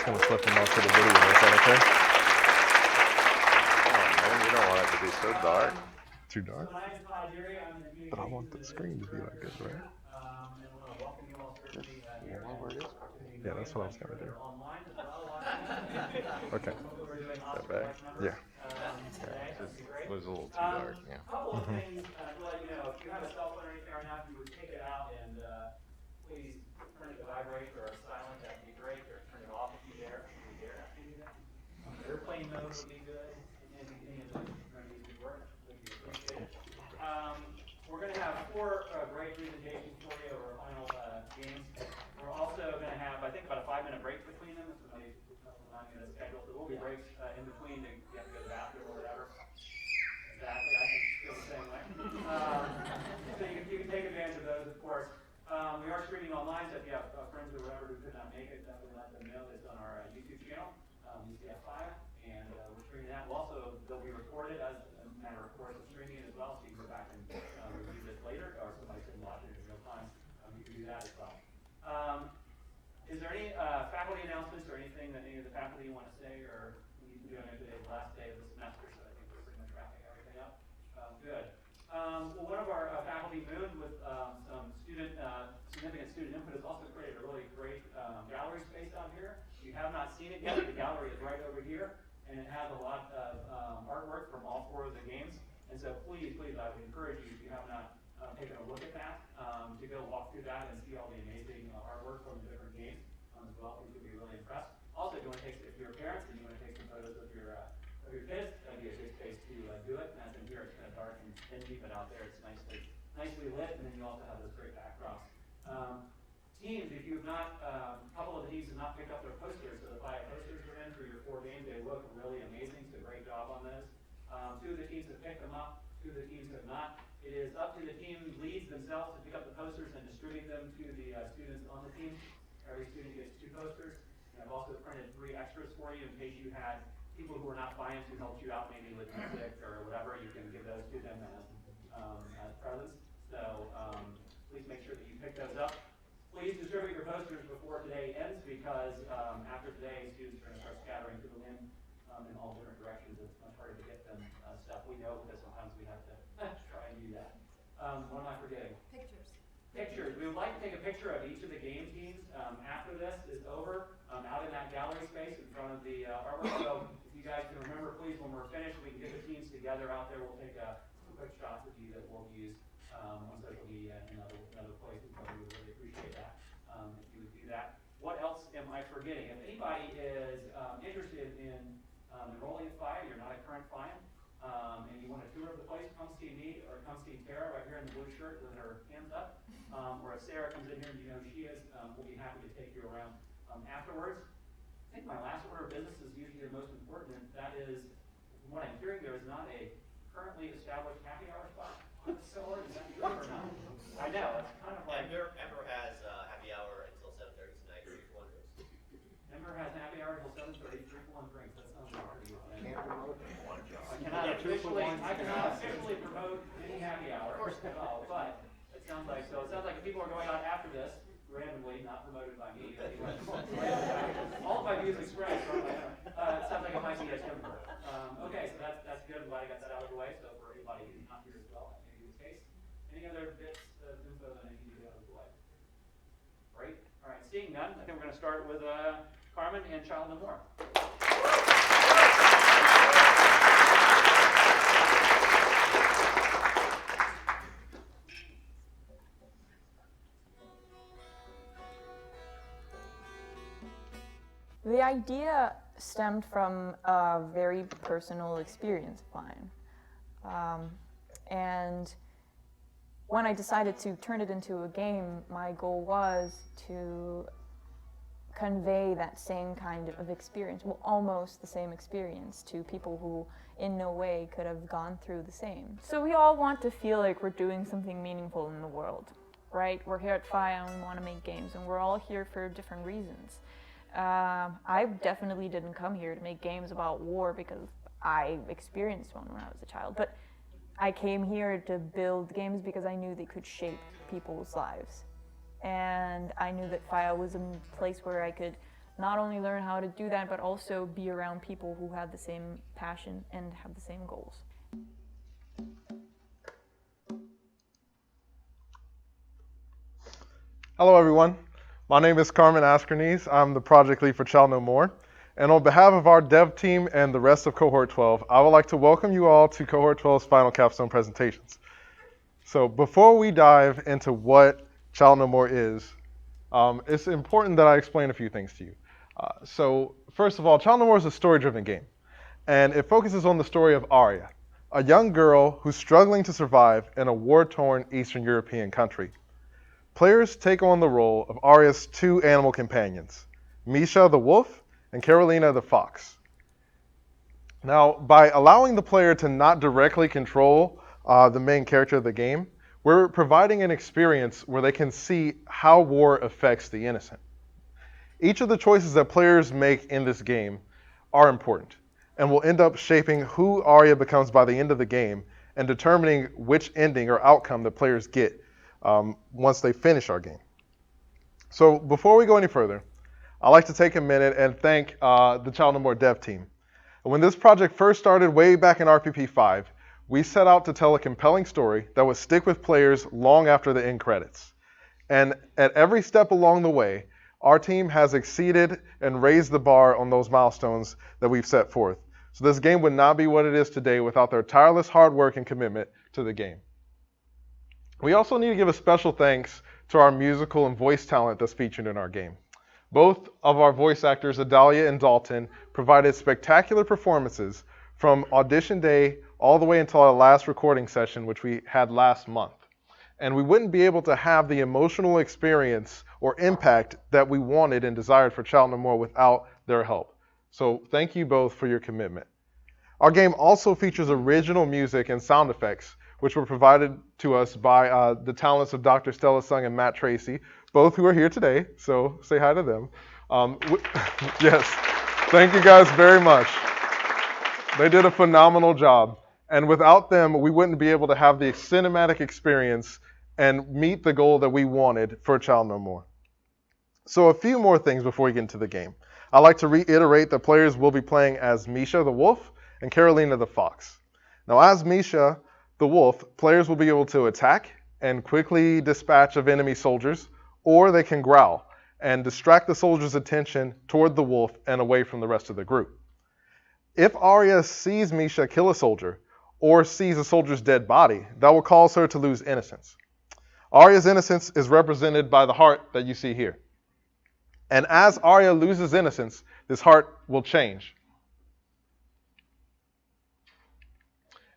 gonna flip them off to the video. Is that okay? Oh man, you don't want it to be so dark. Too dark? But I want the screen to be like this, right? Yeah, that's what I was gonna do. Okay. That bad? Yeah. Yeah, it just was a little too dark. Yeah. Couple of things to let you know. If you have a cell phone or anything right now, if you would take it out and please turn it to vibrate or silent, that'd be great. Or turn it off if you dare. If you dare to do that. Airplane mode would be good. Any of those remedies would work. Would be appreciated. We're going to have 4 great presentations for you over our final games. We're also going to have, I think, about a 5-minute break between them. If somebody remind me of the schedule. So there will be breaks in between to you have to go to the bathroom or whatever. Exactly, I can feel the same way. So you can take advantage of those, of course. We are streaming online, so if you have friends or whatever who could not make it, definitely let them know. It's on our YouTube channel, UCF5, and we're streaming that. They'll be recorded as a matter of course of streaming it as well, so you can go back and review this later, or somebody can watch it in real time. You can do that as well. Is there any faculty announcements or anything that any of the faculty want to say, or we need to do on today's last day of the semester, so I think we're pretty much wrapping everything up. Good. Well, one of our faculty moved with some significant student input has also created a really great gallery space out here. If you have not seen it yet, the gallery is right over here, and it has a lot of artwork from all 4 of the games. And so please, I would encourage you, if you have not taken a look at that, to go walk through that and see all the amazing artwork from the different games as well. You could be really impressed. Also, if you're parents and you want to take some photos of your kids, that'd be a good space to do it. And as in here, it's kind of dark and dingy, but out there it's nicely lit, and then you also have those great backdrops. Teams, if you have not, a couple of the teams have not picked up their posters, so the 5 posters are in for your 4 games. They look really amazing, so great job on those. 2 of the teams have picked them up, 2 of the teams have not. It is up to the team leads themselves to pick up the posters and distribute them to the students on the team. Every student gets 2 posters. And I've also printed 3 extras for you in case you had people who were not fans who helped you out maybe with music or whatever. You can give those to them as presents. So please make sure that you pick those up. Please distribute your posters before today ends, because after today, students are going to start scattering to the wind in all different directions. It's much harder to get them stuff. We know because sometimes we have to try and do that. What am I forgetting? Pictures. We would like to take a picture of each of the game teams after this is over, out in that gallery space in front of the artwork. So if you guys can remember, please, when we're finished, we can get the teams together out there. We'll take some quick shots of you that we'll use on social media and other places. So we would really appreciate that if you would do that. What else am I forgetting? If anybody is interested in enrolling at FIA, you're not a current FIA, and you want a tour of the place, come see me or come see Tara right here in the blue shirt with her hands up. Or if Sarah comes in here and you know who she is, we'll be happy to take you around afterwards. I think my last order of business is usually the most important, and that is, from what I'm hearing, there is not a currently established happy hour spot on the facility. Is that true or not? I know, it's kind of like... Ember has happy hour until 7:30 tonight, 3 for 1 drinks. Ember has happy hour until 7:30, 3 for 1 drinks. That sounds like a pretty good thing. I cannot officially promote any happy hour at all, but it sounds like if people are going on after this, randomly, not promoted by me, all of my views expressed are my own. It sounds like it might be a timber. Okay, so that's good. I'm glad I got that out of the way. So for anybody who's not here as well, that may be the case. Any other bits of info that I need to get out of the way? Great. All right. Seeing none, I think we're going to start with Carmen and Child No More. The idea stemmed from a very personal experience of mine. And when I decided to turn it into a game, my goal was to convey that same kind of experience, well, almost the same experience, to people who in no way could have gone through the same. So we all want to feel like we're doing something meaningful in the world, right? We're here at FIA and we want to make games, and we're all here for different reasons. I definitely didn't come here to make games about war because I experienced one when I was a child, but I came here to build games because I knew they could shape people's lives. And I knew that FIA was a place where I could not only learn how to do that, but also be around people who have the same passion and have the same goals. Hello everyone, my name is Carmen Askernes. I'm the project lead for Child No More. And on behalf of our dev team and the rest of Cohort 12, I would like to welcome you all to Cohort 12's final capstone presentations. So before we dive into what Child No More is, it's important that I explain a few things to you. So first of all, Child No More is a story-driven game, and it focuses on the story of Arya, a young girl who's struggling to survive in a war-torn Eastern European country. Players take on the role of Arya's two animal companions, Misha the wolf and Carolina the fox. Now, by allowing the player to not directly control the main character of the game, we're providing an experience where they can see how war affects the innocent. Each of the choices that players make in this game are important and will end up shaping who Arya becomes by the end of the game and determining which ending or outcome the players get once they finish our game. So before we go any further, I'd like to take a minute and thank the Child No More dev team. When this project first started way back in RPP 5, we set out to tell a compelling story that would stick with players long after the end credits. And at every step along the way, our team has exceeded and raised the bar on those milestones that we've set forth. So this game would not be what it is today without their tireless hard work and commitment to the game. We also need to give a special thanks to our musical and voice talent that's featured in our game. Both of our voice actors, Adalia and Dalton, provided spectacular performances from audition day all the way until our last recording session, which we had last month. And we wouldn't be able to have the emotional experience or impact that we wanted and desired for Child No More without their help. So thank you both for your commitment. Our game also features original music and sound effects, which were provided to us by the talents of Dr. Stella Sung and Matt Tracy, both who are here today, so say hi to them. Yes, thank you guys very much. They did a phenomenal job, and without them, we wouldn't be able to have the cinematic experience and meet the goal that we wanted for Child No More. So a few more things before we get into the game. I'd like to reiterate that players will be playing as Misha the wolf and Carolina the fox. Now as Misha the wolf, players will be able to attack and quickly dispatch of enemy soldiers, or they can growl and distract the soldiers' attention toward the wolf and away from the rest of the group. If Arya sees Misha kill a soldier or sees a soldier's dead body, that will cause her to lose innocence. Arya's innocence is represented by the heart that you see here. And as Arya loses innocence, this heart will change.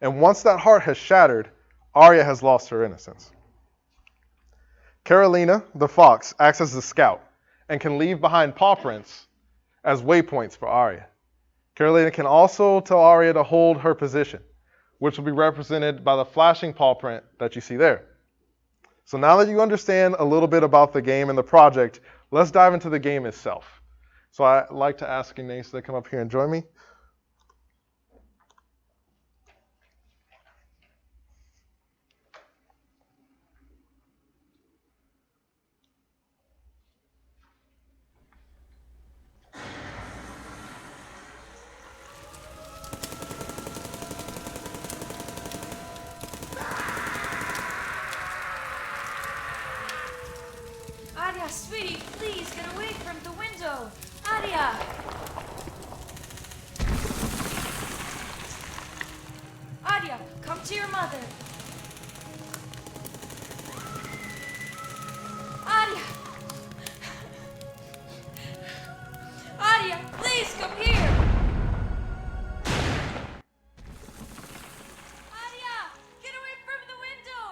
And once that heart has shattered, Arya has lost her innocence. Carolina, the fox, acts as the scout and can leave behind paw prints as waypoints for Arya. Carolina can also tell Arya to hold her position, which will be represented by the flashing paw print that you see there. So now that you understand a little bit about the game and the project, let's dive into the game itself. So I'd like to ask Inés to come up here and join me. Arya, sweetie, please get away from the window. Arya! Arya, come to your mother. Arya! Arya, please come here! Arya, get away from the window!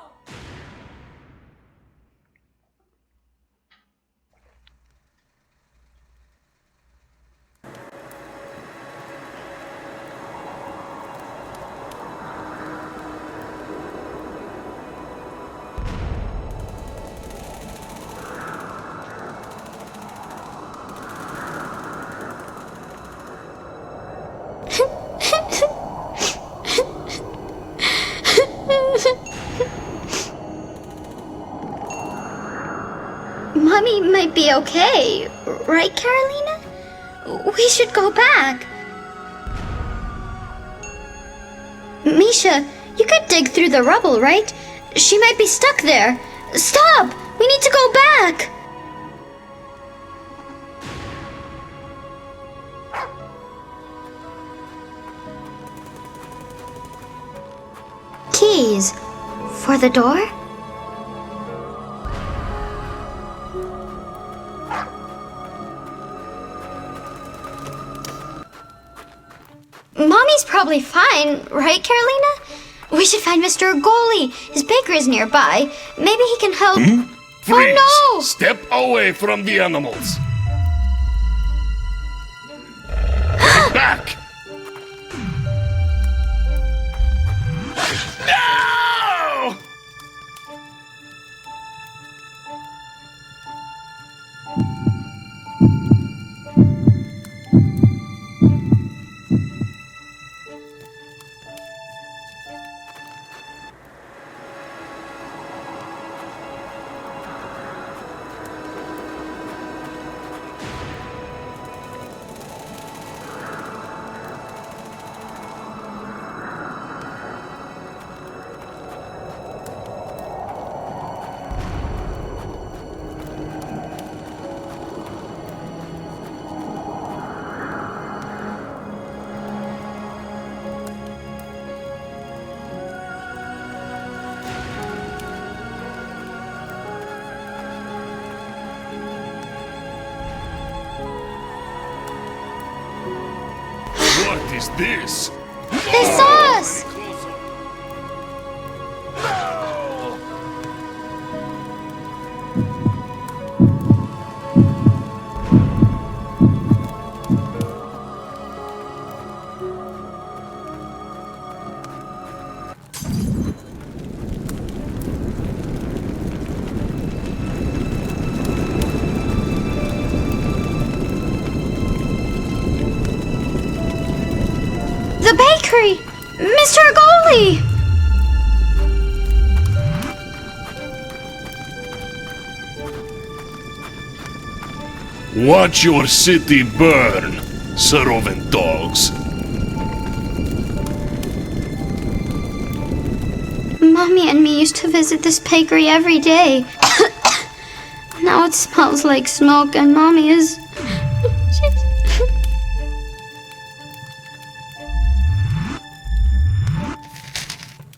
Mommy might be okay, right, Carolina? We should go back. Misha, you could dig through the rubble, right? She might be stuck there. Stop! We need to go back! Keys. For the door? Mommy's probably fine, right, Carolina? We should find Mr. Agoli. His baker is nearby. Maybe he can help. Freeze! Oh no! Step away from the animals. Back! No! What is this? They saw us! The bakery! Mr. Agoli! Watch your city burn, servant dogs. Mommy and me used to visit this bakery every day. Now it smells like smoke and Mommy is...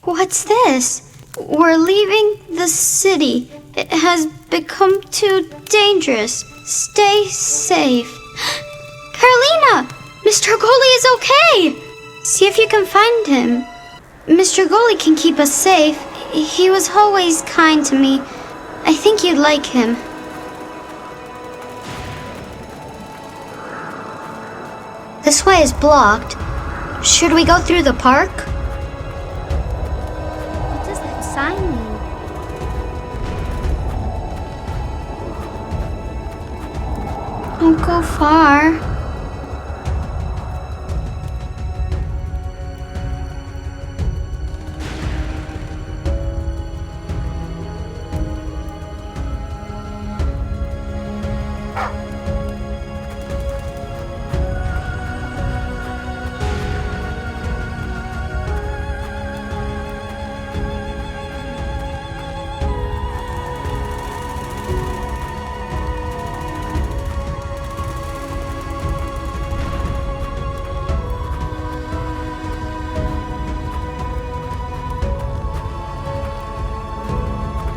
What's this? We're leaving the city. It has become too dangerous. Stay safe. Carolina! Mr. Agoli is okay! See if you can find him. Mr. Agoli can keep us safe. He was always kind to me. I think you'd like him. This way is blocked. Should we go through the park? What does that sign mean? Don't go far.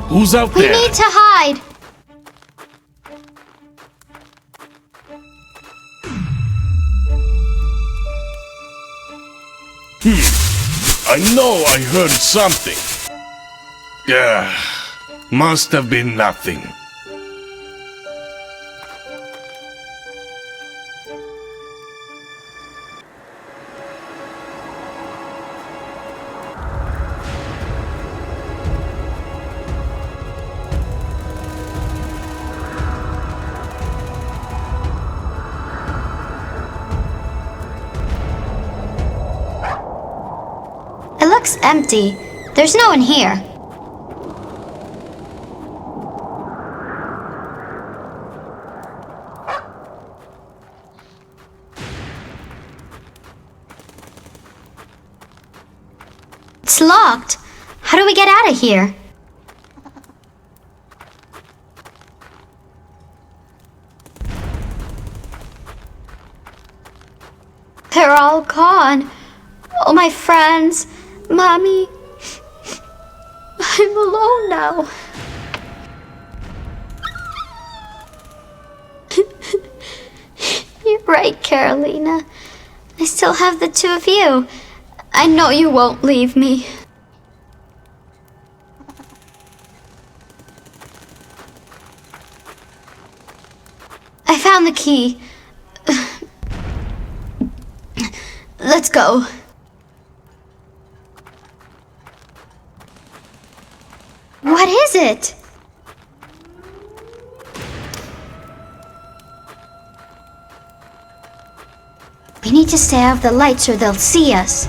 Who's out We there? need to hide. I know I heard something. Must have been nothing. It looks empty. There's no one here. locked. How do we get out of here? They're all gone. All my friends, Mommy. I'm alone now. You're right, Carolina. I still have the two of you. I know you won't leave me. I found the key. Let's go. What is it? We need to stay out of the lights or they'll see us.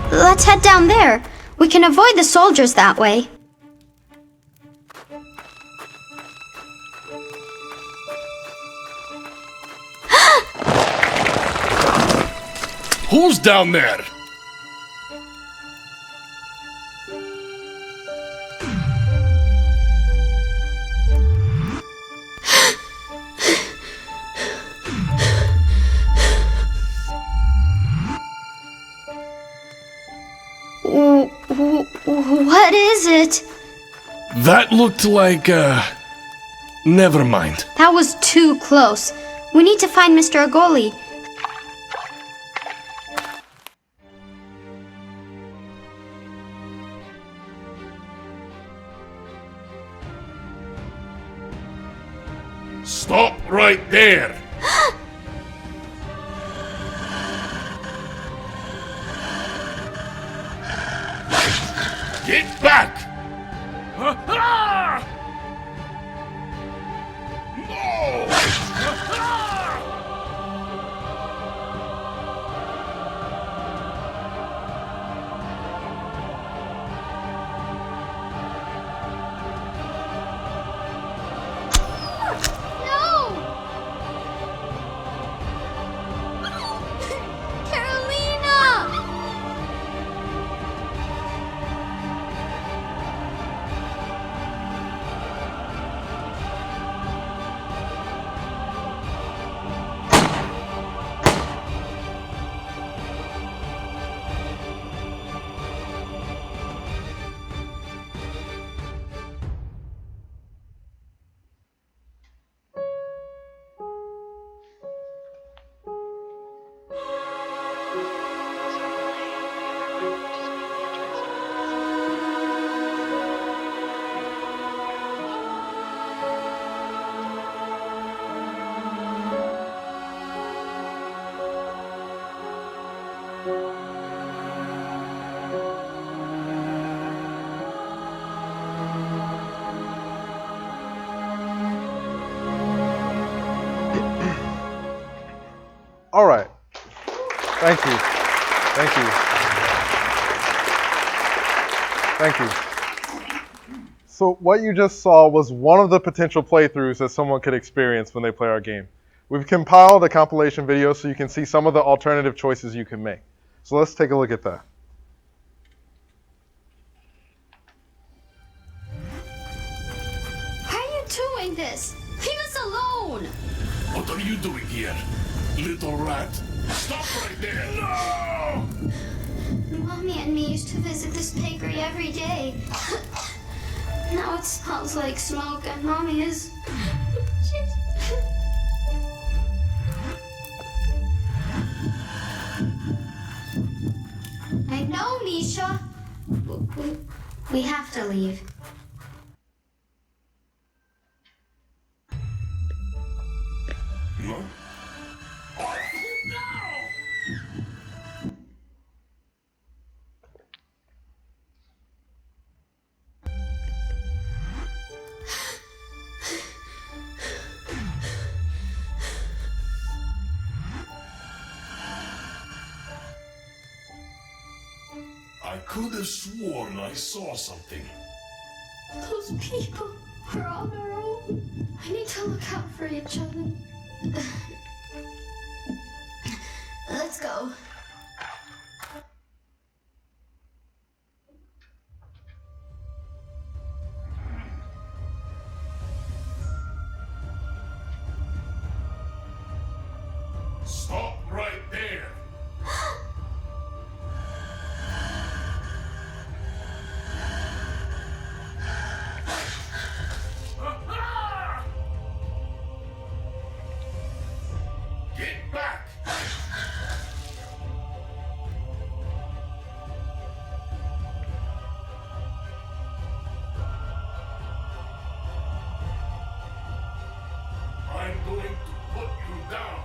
Let's head down there. We can avoid the soldiers that way. Who's down there? What is it? That looked like, never mind. That was too close. We need to find Mr. Agoli. Stop right there! Get back! No! All right. Thank you. Thank you. Thank you. So what you just saw was one of the potential playthroughs that someone could experience when they play our game. We've compiled a compilation video so you can see some of the alternative choices you can make. So let's take a look at that. Why are you doing this? What are you doing here? Little rat? Stop right there! No! Mommy and me used to visit this bakery every day. Now it smells like smoke and Mommy is... I know, Misha. We have to leave. No? I could have sworn I saw something. Those people are on their own. I need to look out for each other. Let's go. Stop right there! Get back! I'm going to put you down.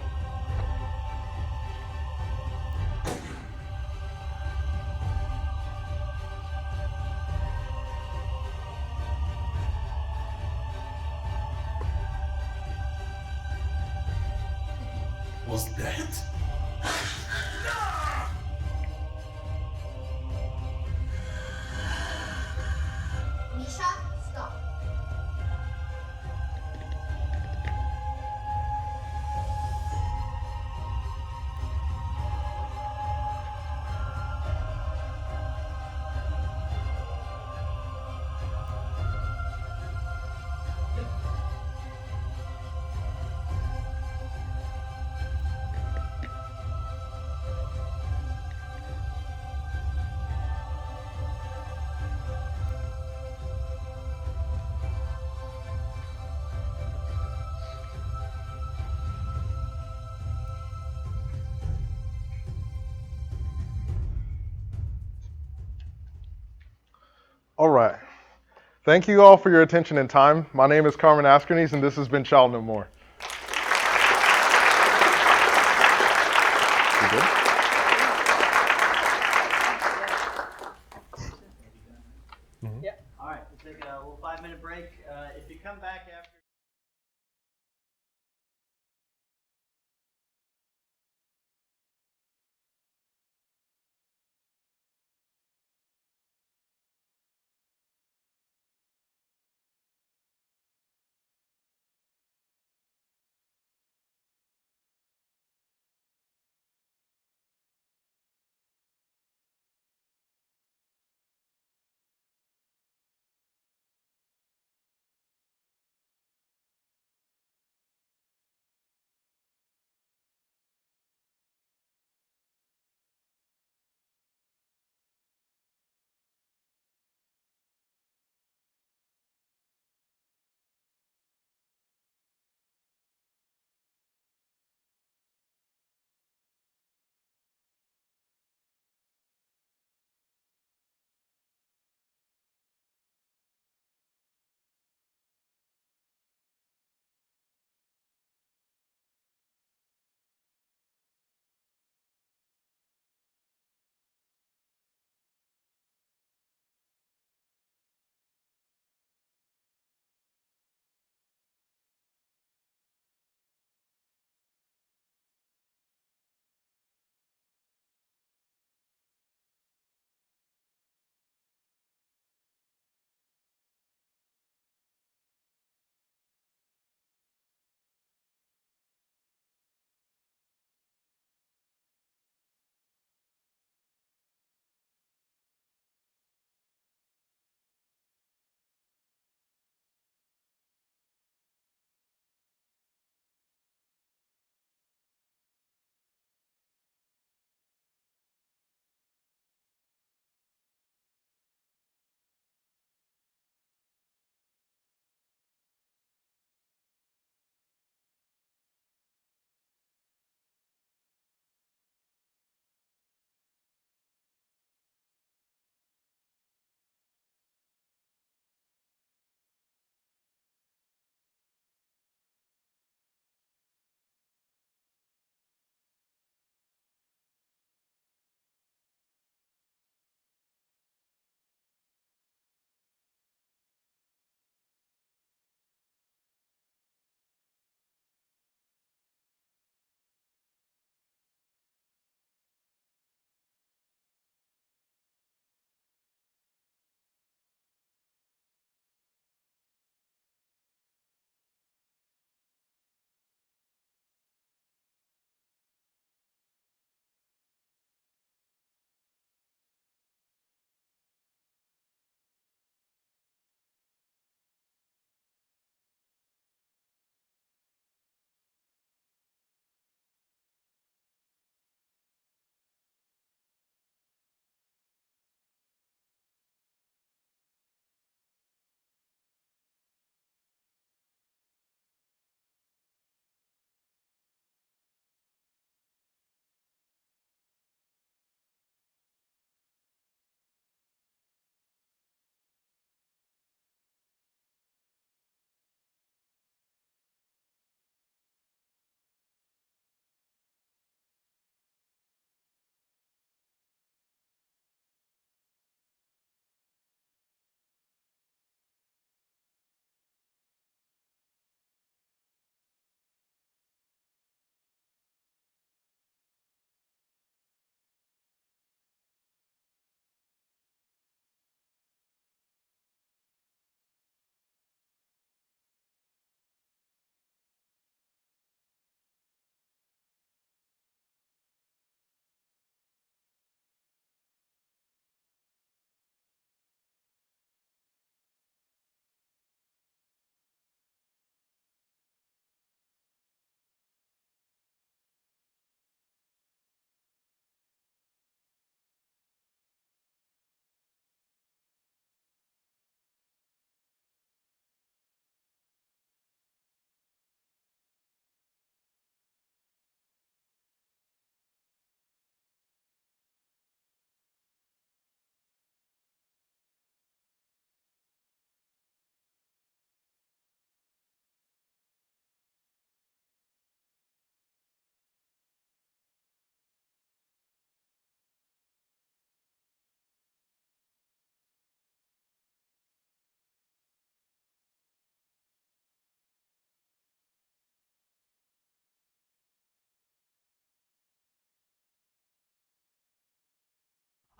Was that? Misha, stop. All right. Thank you all for your attention and time. My name is Carmen Askernes, and this has been Child No More. You good? Yeah. All right. We'll take a little 5-minute break. If you come back after.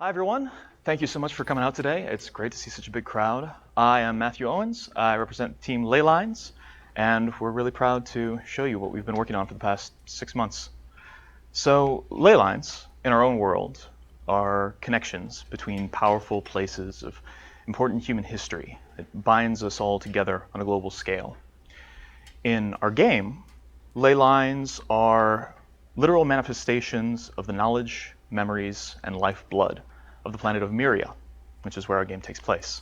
Hi, everyone. Thank you so much for coming out today. It's great to see such a big crowd. I am Matthew Owens. I represent Team Ley Lines, and we're really proud to show you what we've been working on for the past 6 months. So, ley lines, in our own world, are connections between powerful places of important human history. It binds us all together on a global scale. In our game, ley lines are literal manifestations of the knowledge, memories, and lifeblood of the planet of Myria, which is where our game takes place.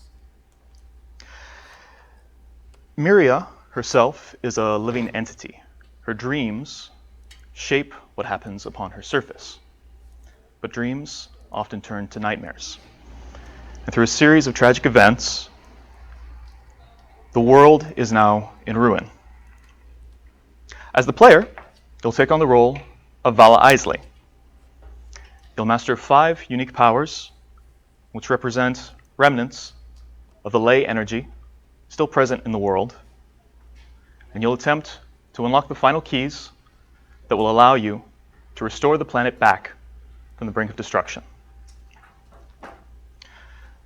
Myria herself is a living entity. Her dreams shape what happens upon her surface. But dreams often turn to nightmares. And through a series of tragic events, the world is now in ruin. As the player, you'll take on the role of Vala Isley. You'll master 5 unique powers, which represent remnants of the ley energy still present in the world. And you'll attempt to unlock the final keys that will allow you to restore the planet back from the brink of destruction.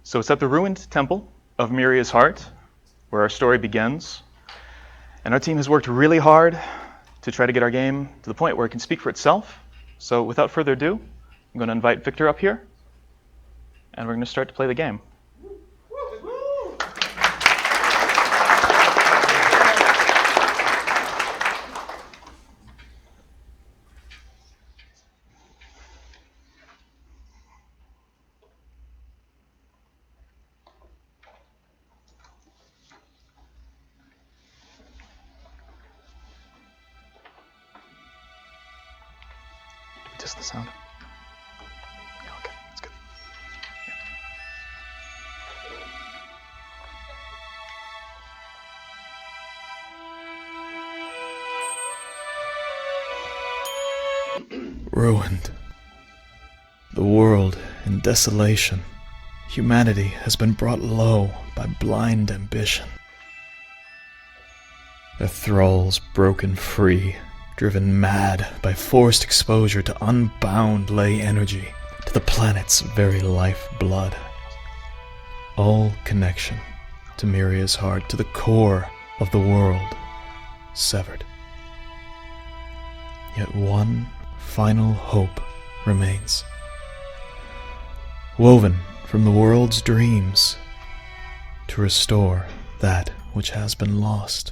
So it's at the ruined temple of Myria's heart where our story begins. And our team has worked really hard to try to get our game to the point where it can speak for itself. So without further ado, I'm going to invite Victor up here, and we're going to start to play the game. Just the sound. Yeah, okay, that's good. Ruined. The world in desolation. Humanity has been brought low by blind ambition. Their thralls broken free, driven mad by forced exposure to unbound ley energy, to the planet's very lifeblood. All connection to Myria's heart, to the core of the world, severed. Yet one final hope remains. Woven from the world's dreams, to restore that which has been lost.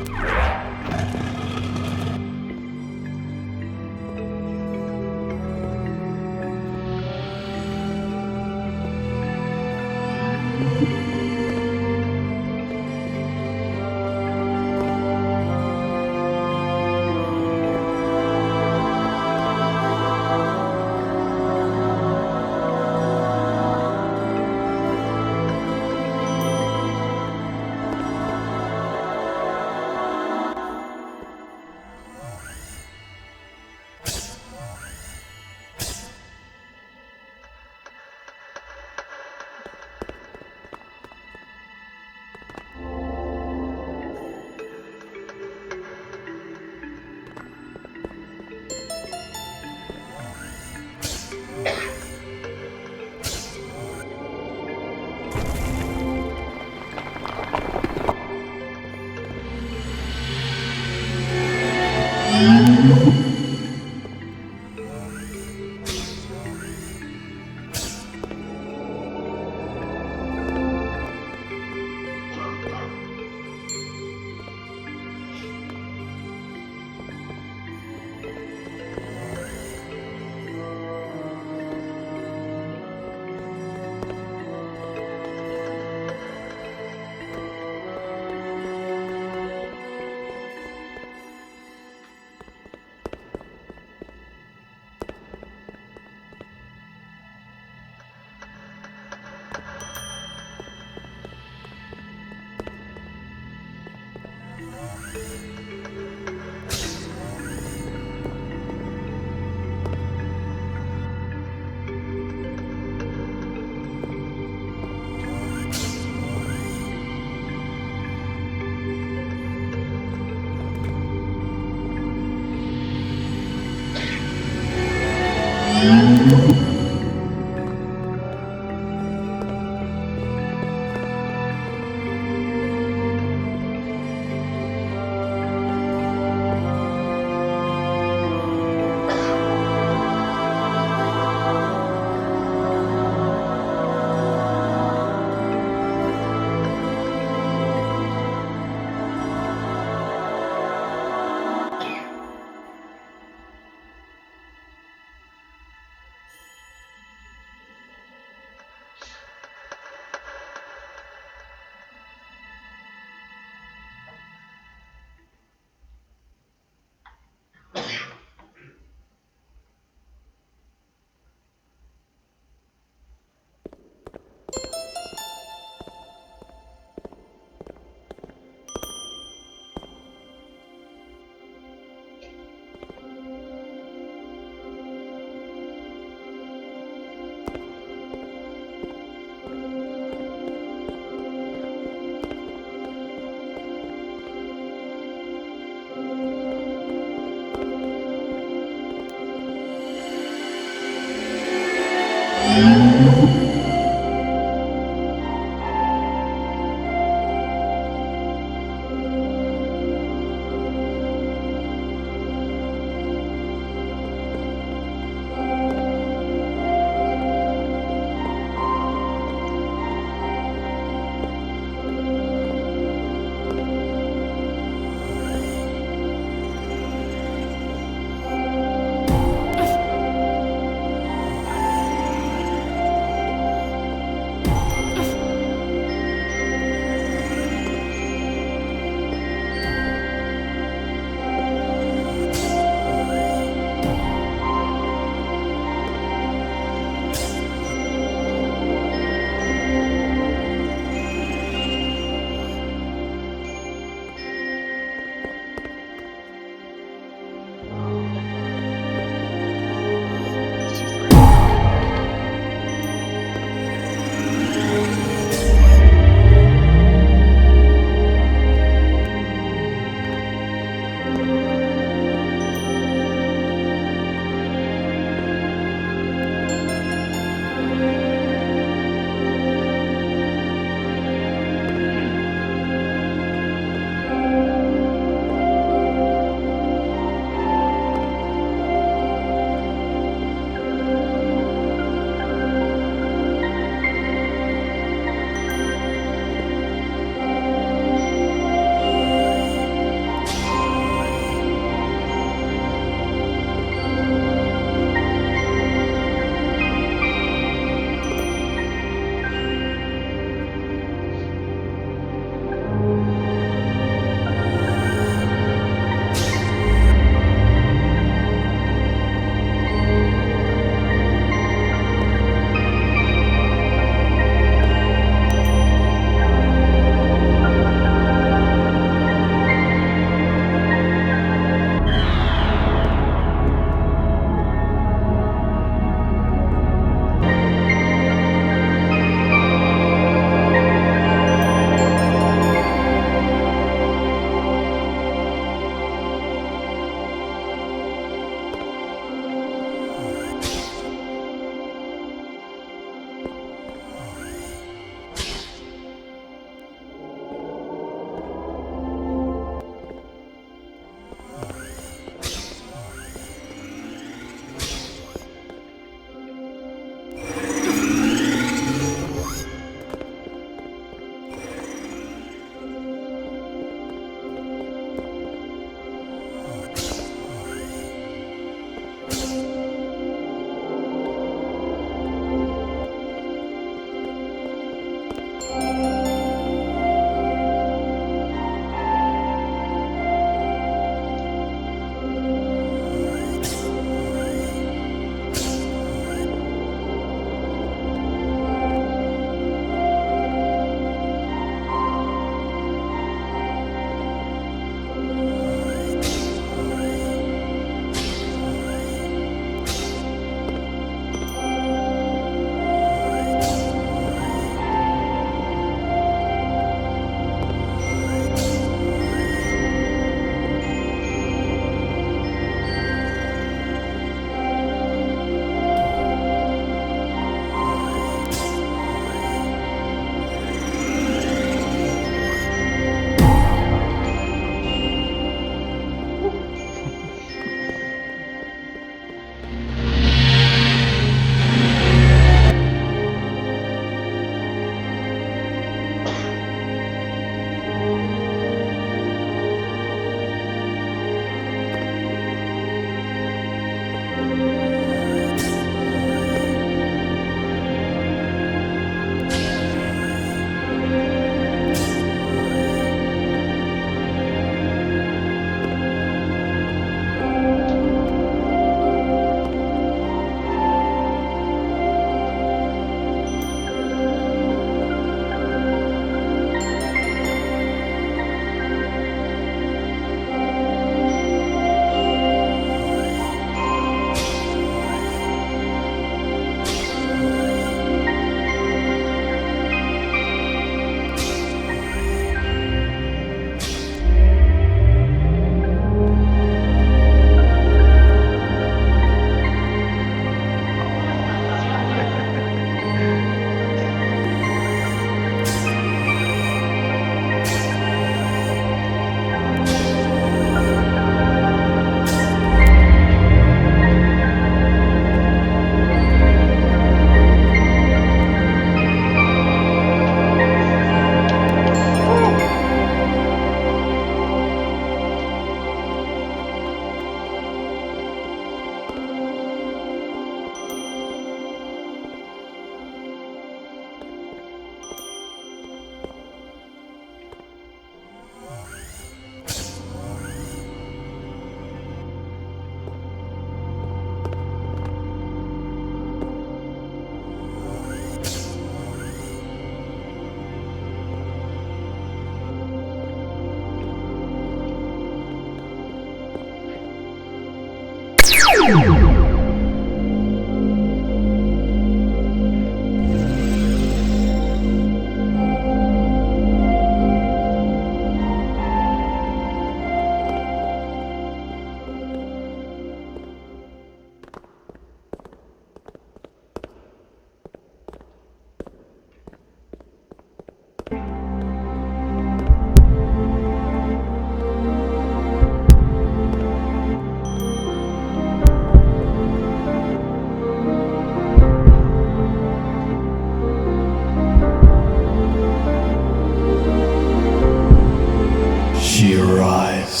She arrives,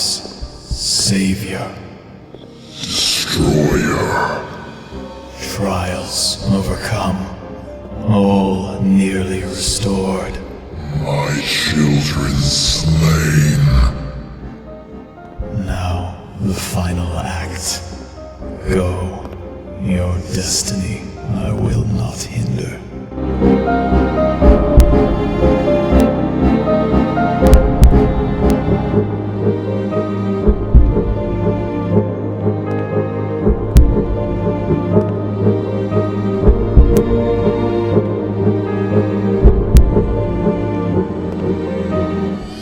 Savior, Destroyer. trials overcome, all nearly restored. My children slain. Now the final act. Go, your destiny I will not hinder.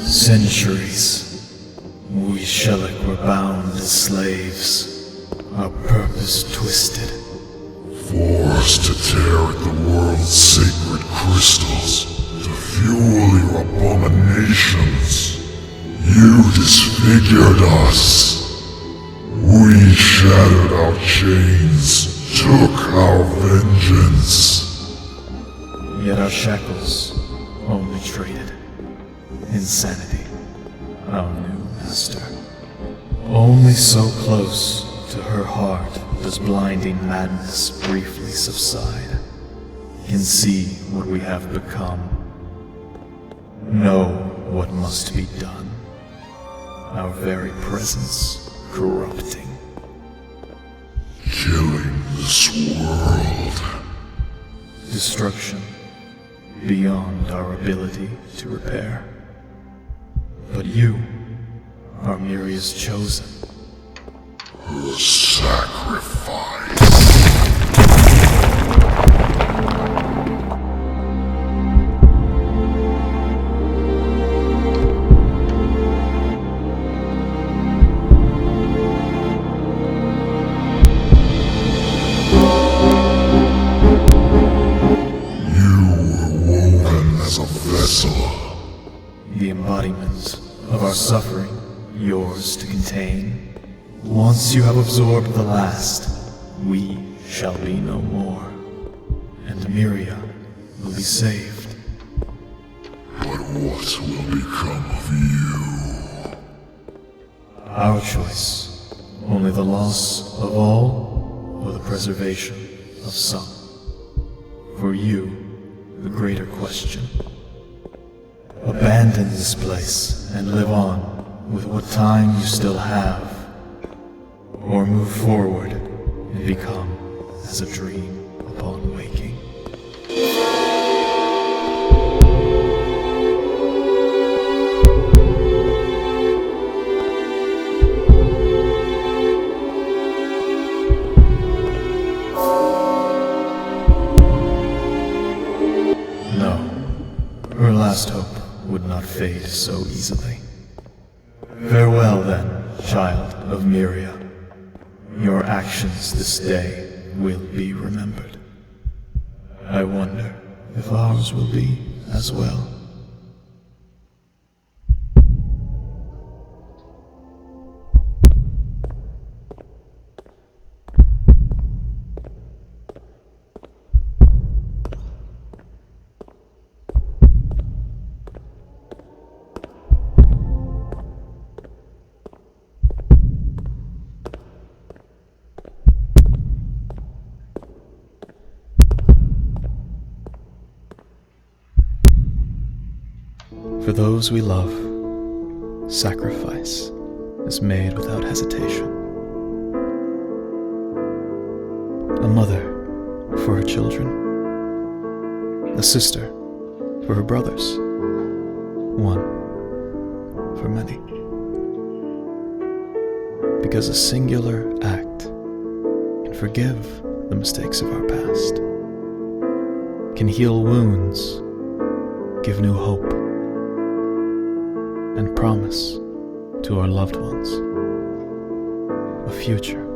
Centuries, we Shelik were bound as slaves, our purpose twisted. Forced to tear at the world's sacred crystals, to fuel your abominations. You disfigured us. We shattered our chains, took our vengeance. Yet our shackles only traded. Insanity, our new master. Only so close to her heart does blinding madness briefly subside. Can see what we have become. Know what must be done. Our very presence corrupting. Killing this world. Destruction beyond our ability to repair. But you are Miria's chosen. Her sacrifice. You were woven as a vessel. The embodiment of our suffering, yours to contain. Once you have absorbed the last, we shall be no more, and Miria will be saved. But what will become of you? Our choice, only the loss of all, or the preservation of some. For you, the greater question. Abandon this place and live on with what time you still have, or move forward and become as a dream upon waking. No, her last hope would not fade so easily. Farewell then, child of Miria. Your actions this day will be remembered. I wonder if ours will be as well. For those we love, sacrifice is made without hesitation. A mother for her children, a sister for her brothers, one for many. Because a singular act forgive the mistakes of our past, can heal wounds, give new hope, and promise to our loved ones a future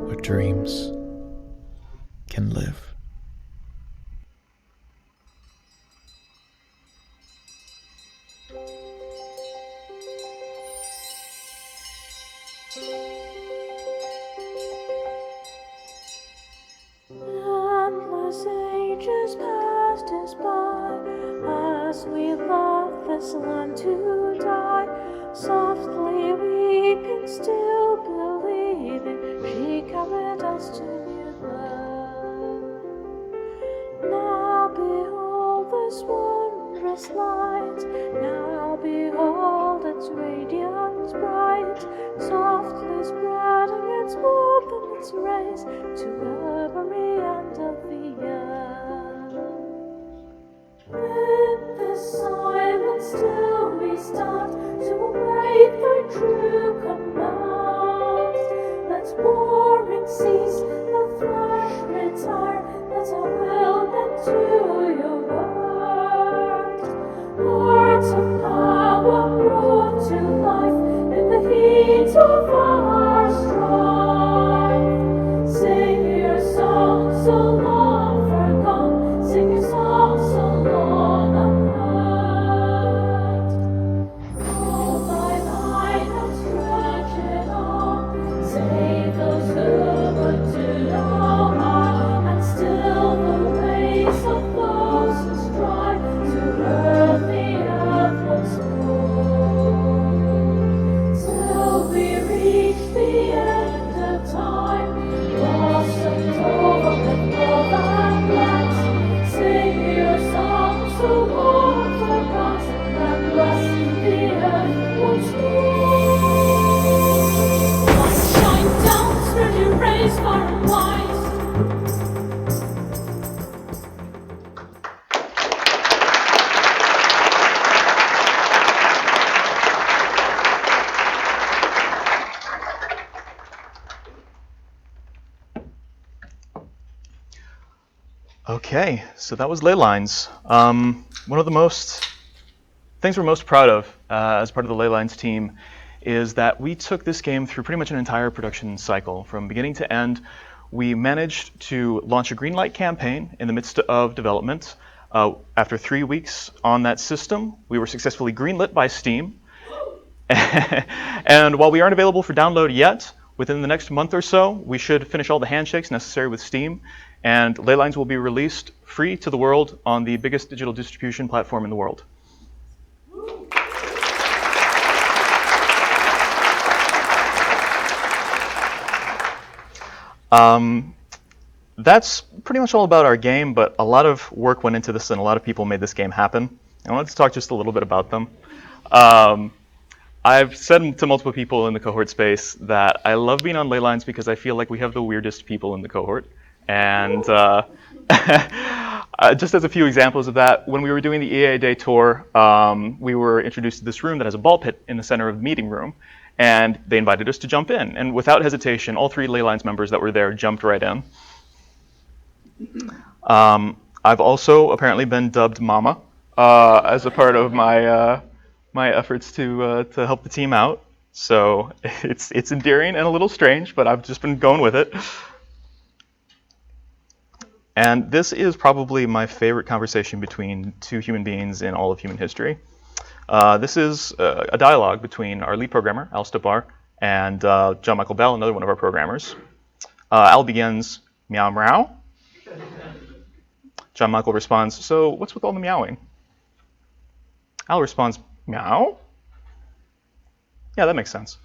where dreams can live. Endless ages passed us by, as we left this land to die. Softly weeping, still believing, she carried us to new birth. Now behold this wondrous light, now behold its radiance bright, softly spreading its warmth and its rays to every end of the earth. In this silence still we stand to await thy true command. Let warring cease, let flesh retire, let our will bend to your word. Hearts of power brought to life in the heat of our strife. Sing your song so long forgone, sing your song so long unheard. All thy light outstretched arm, save those who would do no harm, and still the race of those who strive to earth the earth once more. Till we reach the end of time, blossomed over with love and light, sing your song so long forgot, and bless the earth once more. Light shine down, spread your rays far and wide. Okay, so that was Ley Lines. One of the things we're most proud of as part of the Ley Lines team is that we took this game through pretty much an entire production cycle from beginning to end. We managed to launch a green light campaign in the midst of development. After 3 weeks on that system, we were successfully greenlit by Steam. And while we aren't available for download yet, within the next month or so, we should finish all the handshakes necessary with Steam, and Ley Lines will be released free to the world on the biggest digital distribution platform in the world. That's pretty much all about our game, but a lot of work went into this and a lot of people made this game happen. I wanted to talk just a little bit about them. I've said to multiple people in the cohort space that I love being on Ley Lines because I feel like we have the weirdest people in the cohort. And just as a few examples of that, when we were doing the EA Day tour, we were introduced to this room that has a ball pit in the center of the meeting room. And they invited us to jump in. And without hesitation, all 3 Ley Lines members that were there jumped right in. I've also apparently been dubbed Mama as a part of my efforts to help the team out. So it's endearing and a little strange, but I've just been going with it. And this is probably my favorite conversation between 2 human beings in all of human history. This is a dialogue between our lead programmer, Al Stabar, and John Michael Bell, another one of our programmers. Al begins, meow meow. John Michael responds, so what's with all the meowing? Al responds, meow? Yeah, that makes sense.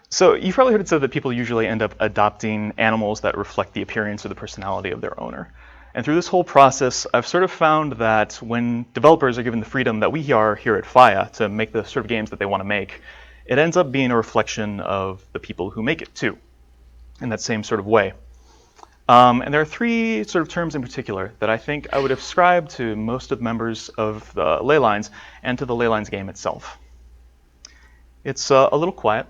So you've probably heard it said that people usually end up adopting animals that reflect the appearance or the personality of their owner. And through this whole process, I've sort of found that when developers are given the freedom that we are here at FIA to make the sort of games that they want to make, it ends up being a reflection of the people who make it too, in that same sort of way. And there are 3 sort of terms in particular that I think I would ascribe to most of the members of the Ley Lines and to the Ley Lines game itself. It's a little quiet.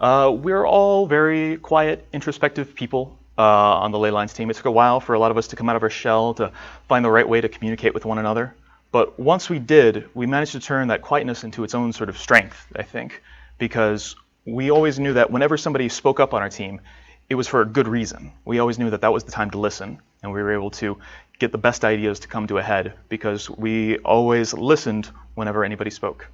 We're all very quiet, introspective people on the Ley Lines team. It took a while for a lot of us to come out of our shell to find the right way to communicate with one another. But once we did, we managed to turn that quietness into its own sort of strength, I think, because we always knew that whenever somebody spoke up on our team, it was for a good reason. We always knew that that was the time to listen, and we were able to get the best ideas to come to a head because we always listened whenever anybody spoke.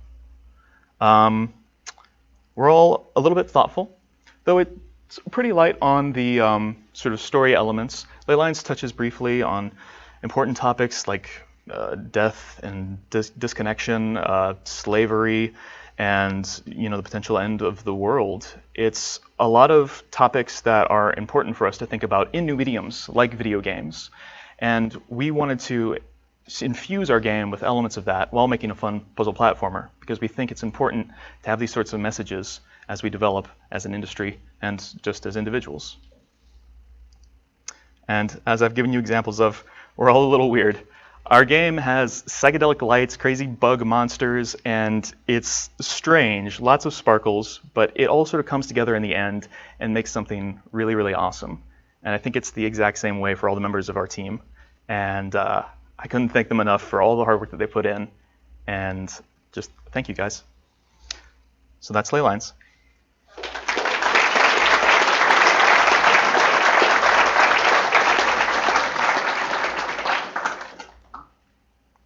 We're all a little bit thoughtful, though it's pretty light on the sort of story elements. Ley Lines touches briefly on important topics like death and disconnection, slavery, and the potential end of the world. It's a lot of topics that are important for us to think about in new mediums like video games, and we wanted to infuse our game with elements of that while making a fun puzzle platformer, because we think it's important to have these sorts of messages as we develop as an industry and just as individuals. And as I've given you examples of, we're all a little weird. Our game has psychedelic lights, crazy bug monsters, and it's strange, lots of sparkles, but it all sort of comes together in the end and makes something really, really awesome. And I think it's the exact same way for all the members of our team. And I couldn't thank them enough for all the hard work that they put in. And just thank you, guys. So that's Ley Lines.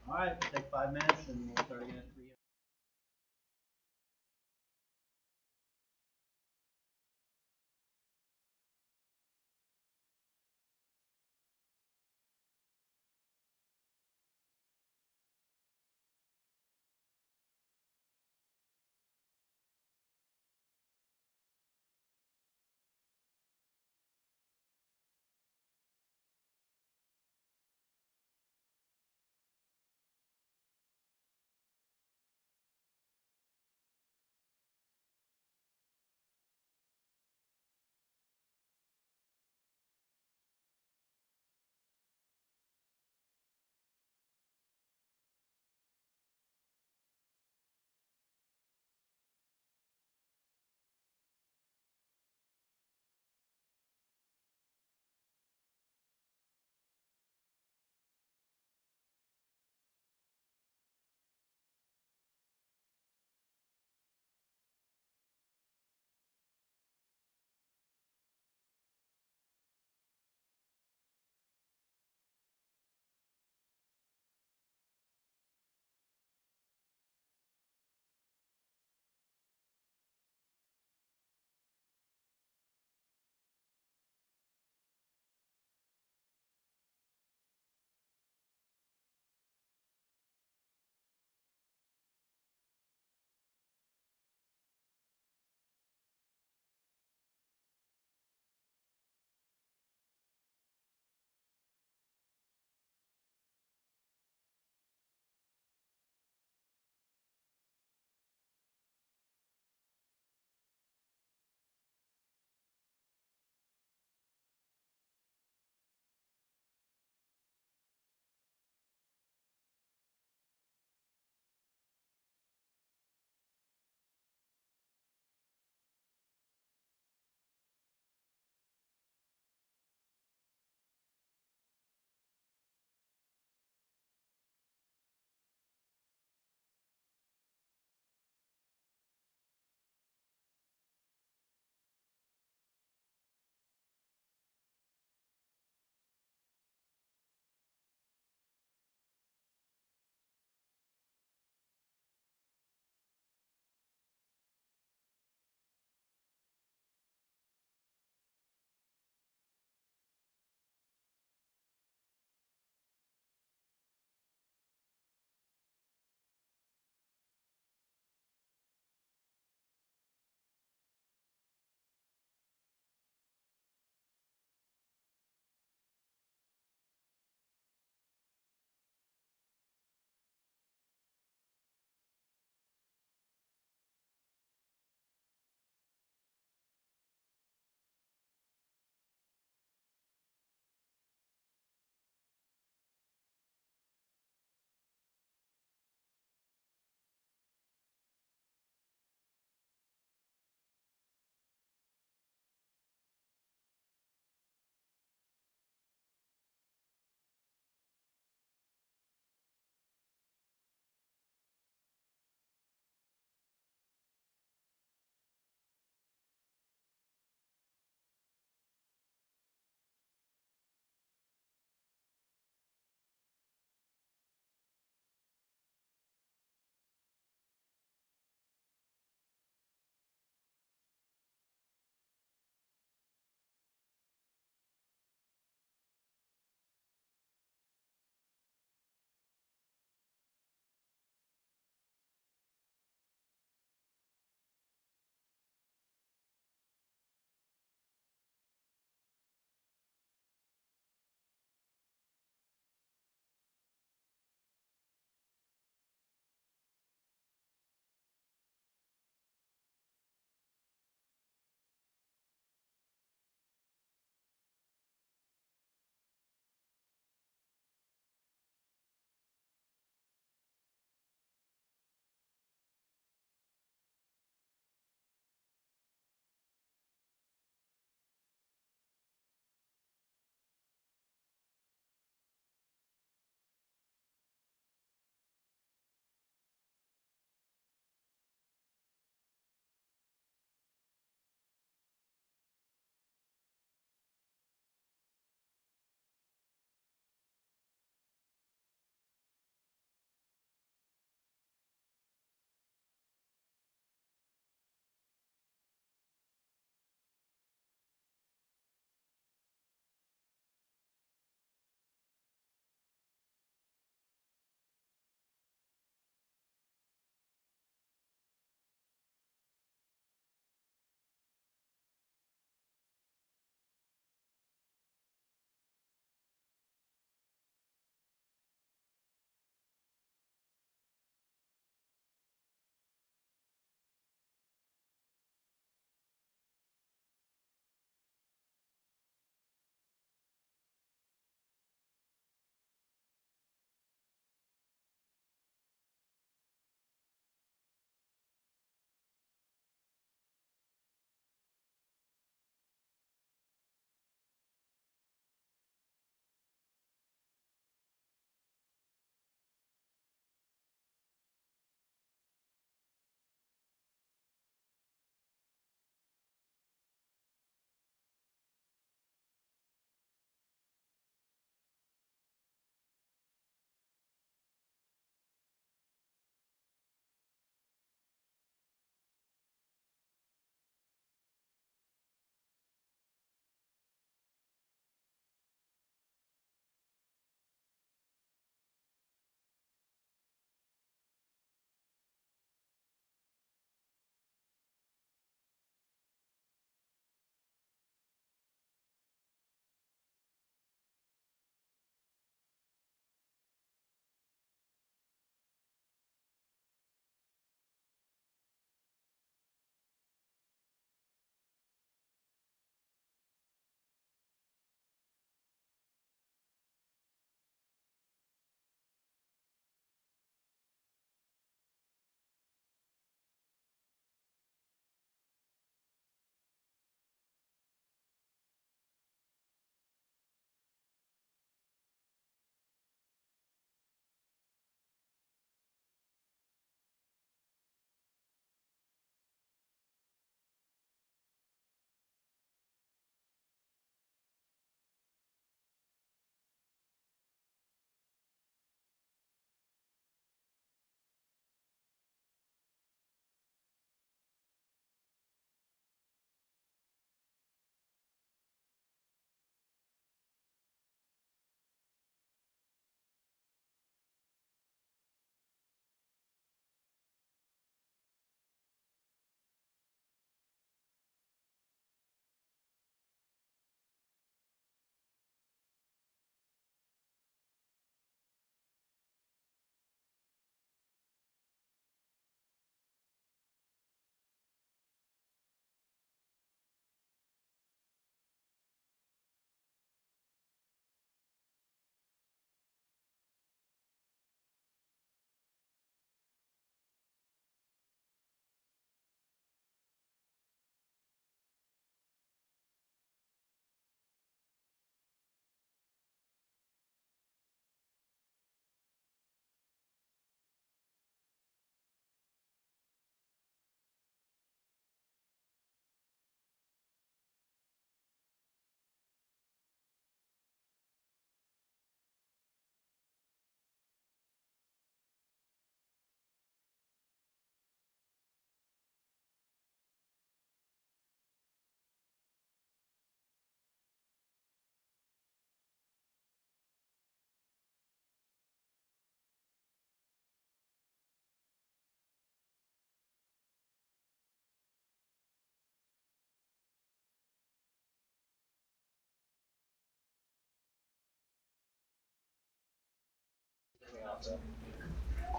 All right, we'll take 5 minutes and we'll start again.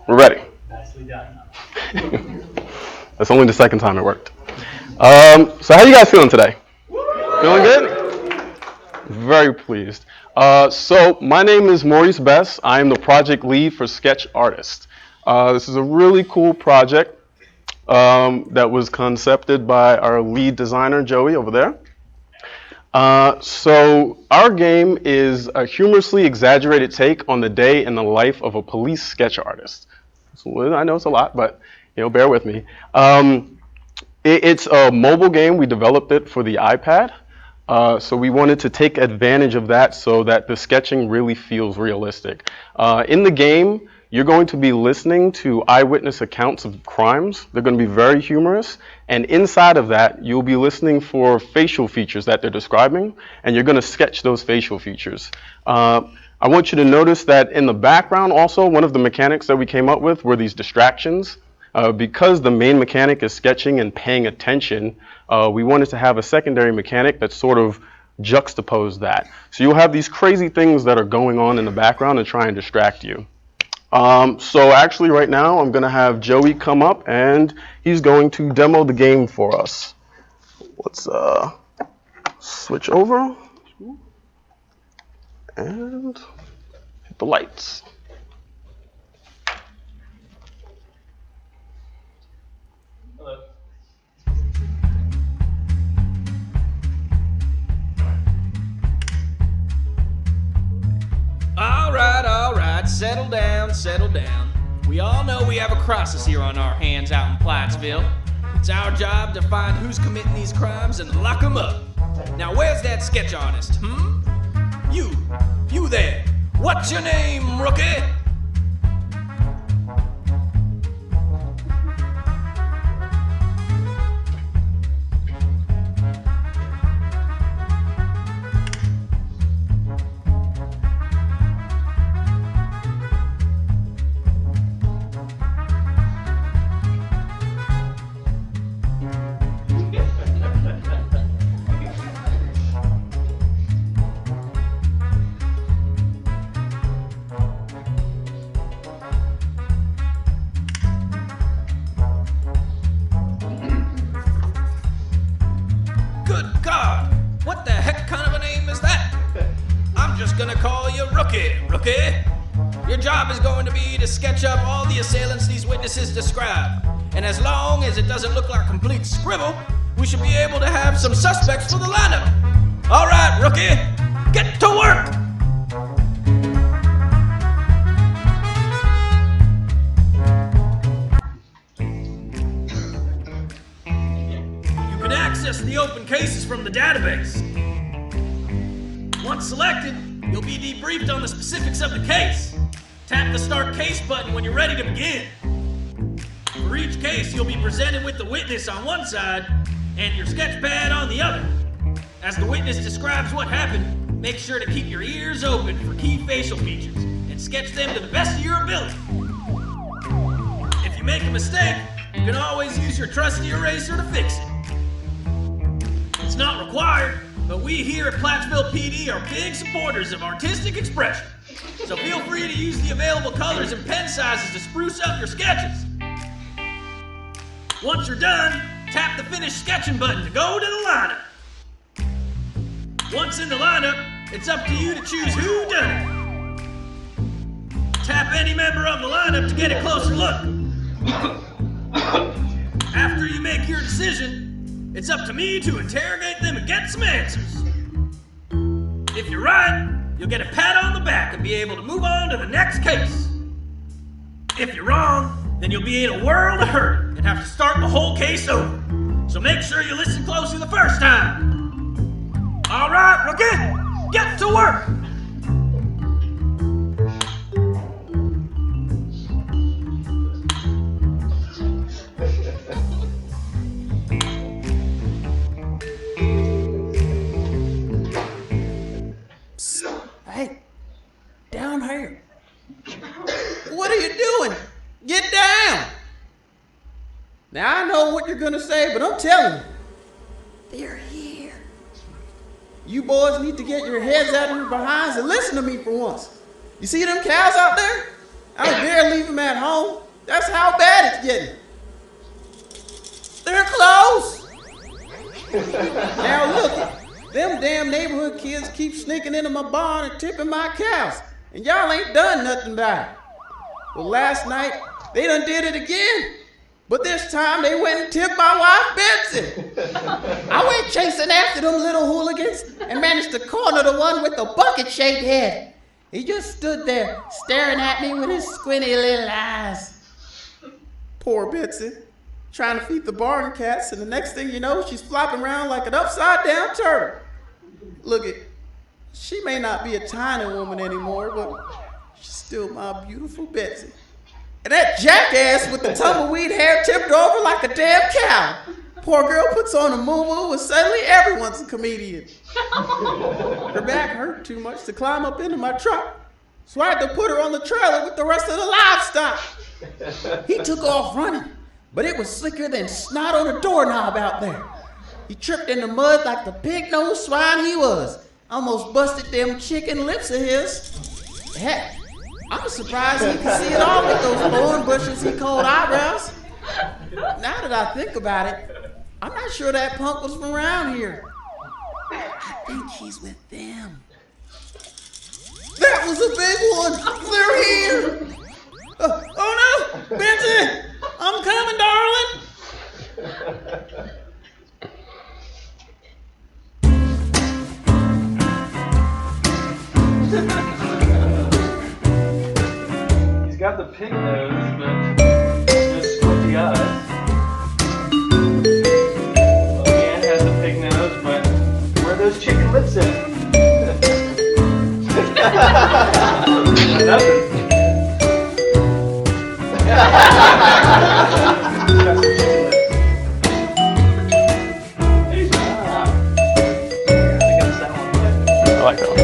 We're ready. Nicely done. That's only the second time it worked. So how you guys feeling today? Feeling good? Very pleased. So my name is Maurice Bess. I am the project lead for Sketch Artist. This is a really cool project that was concepted by our lead designer, Joey, over there. So our game is a humorously exaggerated take on the day in the life of a police sketch artist. So I know it's a lot, but bear with me. It's a mobile game. We developed it for the iPad. So we wanted to take advantage of that so that the sketching really feels realistic. In the game, you're going to be listening to eyewitness accounts of crimes. They're going to be very humorous. And inside of that, you'll be listening for facial features that they're describing, and you're going to sketch those facial features. I want you to notice that in the background also, one of the mechanics that we came up with were these distractions. Because the main mechanic is sketching and paying attention, we wanted to have a secondary mechanic that sort of juxtaposed that. So you'll have these crazy things that are going on in the background and try and distract you. So actually right now I'm going to have Joey come up and he's going to demo the game for us. Let's switch over and hit the lights. Hello. All right, settle down, settle down. We all know we have a crisis here on our hands out in Plattsville. It's our job to find who's committing these crimes and lock them up. Now where's that sketch artist, You there. What's your name, rookie? Your job is going to be to sketch up all the assailants these witnesses describe. And as long as it doesn't look like complete scribble, we should be able to have some suspects for the lineup. All right, rookie, get to work! You can access the open cases from the database. Once selected, you'll be debriefed on the specifics of the case. Tap the Start Case button when you're ready to begin. For each case, you'll be presented with the witness on one side and your sketch pad on the other. As the witness describes what happened, make sure to keep your ears open for key facial features and sketch them to the best of your ability. If you make a mistake, you can always use your trusty eraser to fix it. It's not required, but we here at Plattsville PD are big supporters of artistic expression. So feel free to use the available colors and pen sizes to spruce up your sketches. Once you're done, tap the Finish Sketching button to go to the lineup. Once in the lineup, it's up to you to choose who done it. Tap any member of the lineup to get a closer look. After you make your decision, it's up to me to interrogate them and get some answers. If you're right, you'll get a pat on the back and be able to move on to the next case. If you're wrong, then you'll be in a world of hurt and have to start the whole case over. So make sure you listen closely the first time. All right, rookie, get to work. Hey, down here. What are you doing? Get down. Now I know what you're gonna say, but I'm telling you, they're here. You boys need to get your heads out of your behinds and listen to me for once. You see them cows out there? I don't at home. That's how bad it's getting. They're closed. Now look, them damn neighborhood kids keep sneaking into my barn and tipping my cows, and y'all ain't done nothing about it. Well, last night, they done did it again, but this time they went and tipped my wife, Betsy. I went chasing after them little hooligans and managed to corner the one with the bucket-shaped head. He just stood there staring at me with his squinty little eyes. Poor Betsy, trying to feed the barn cats, and the next thing you know, she's flopping around like an upside-down turtle. Look, she may not be a tiny woman anymore, but she's still my beautiful Betsy. And that jackass with the tumbleweed hair tipped over like a damn cow. Poor girl puts on a moo-moo and suddenly everyone's a comedian. Her back hurt too much to climb up into my truck, so I had to put her on the trailer with the rest of the livestock. He took off running, but it was slicker than snot on a doorknob out there. He tripped in the mud like the pig-nosed swine he was. Almost busted them chicken lips of his. Heck, I'm surprised he could see it all with those thorn bushes he called eyebrows. Now that I think about it, I'm not sure that punk was from around here. I think he's with them. That was a big one. They're here. Oh no, Betsy, I'm coming, darling. He's got the pig nose, but just squinty eyes. Leanne has the pig nose, but where are those chicken lips at? Nothing. I like that one.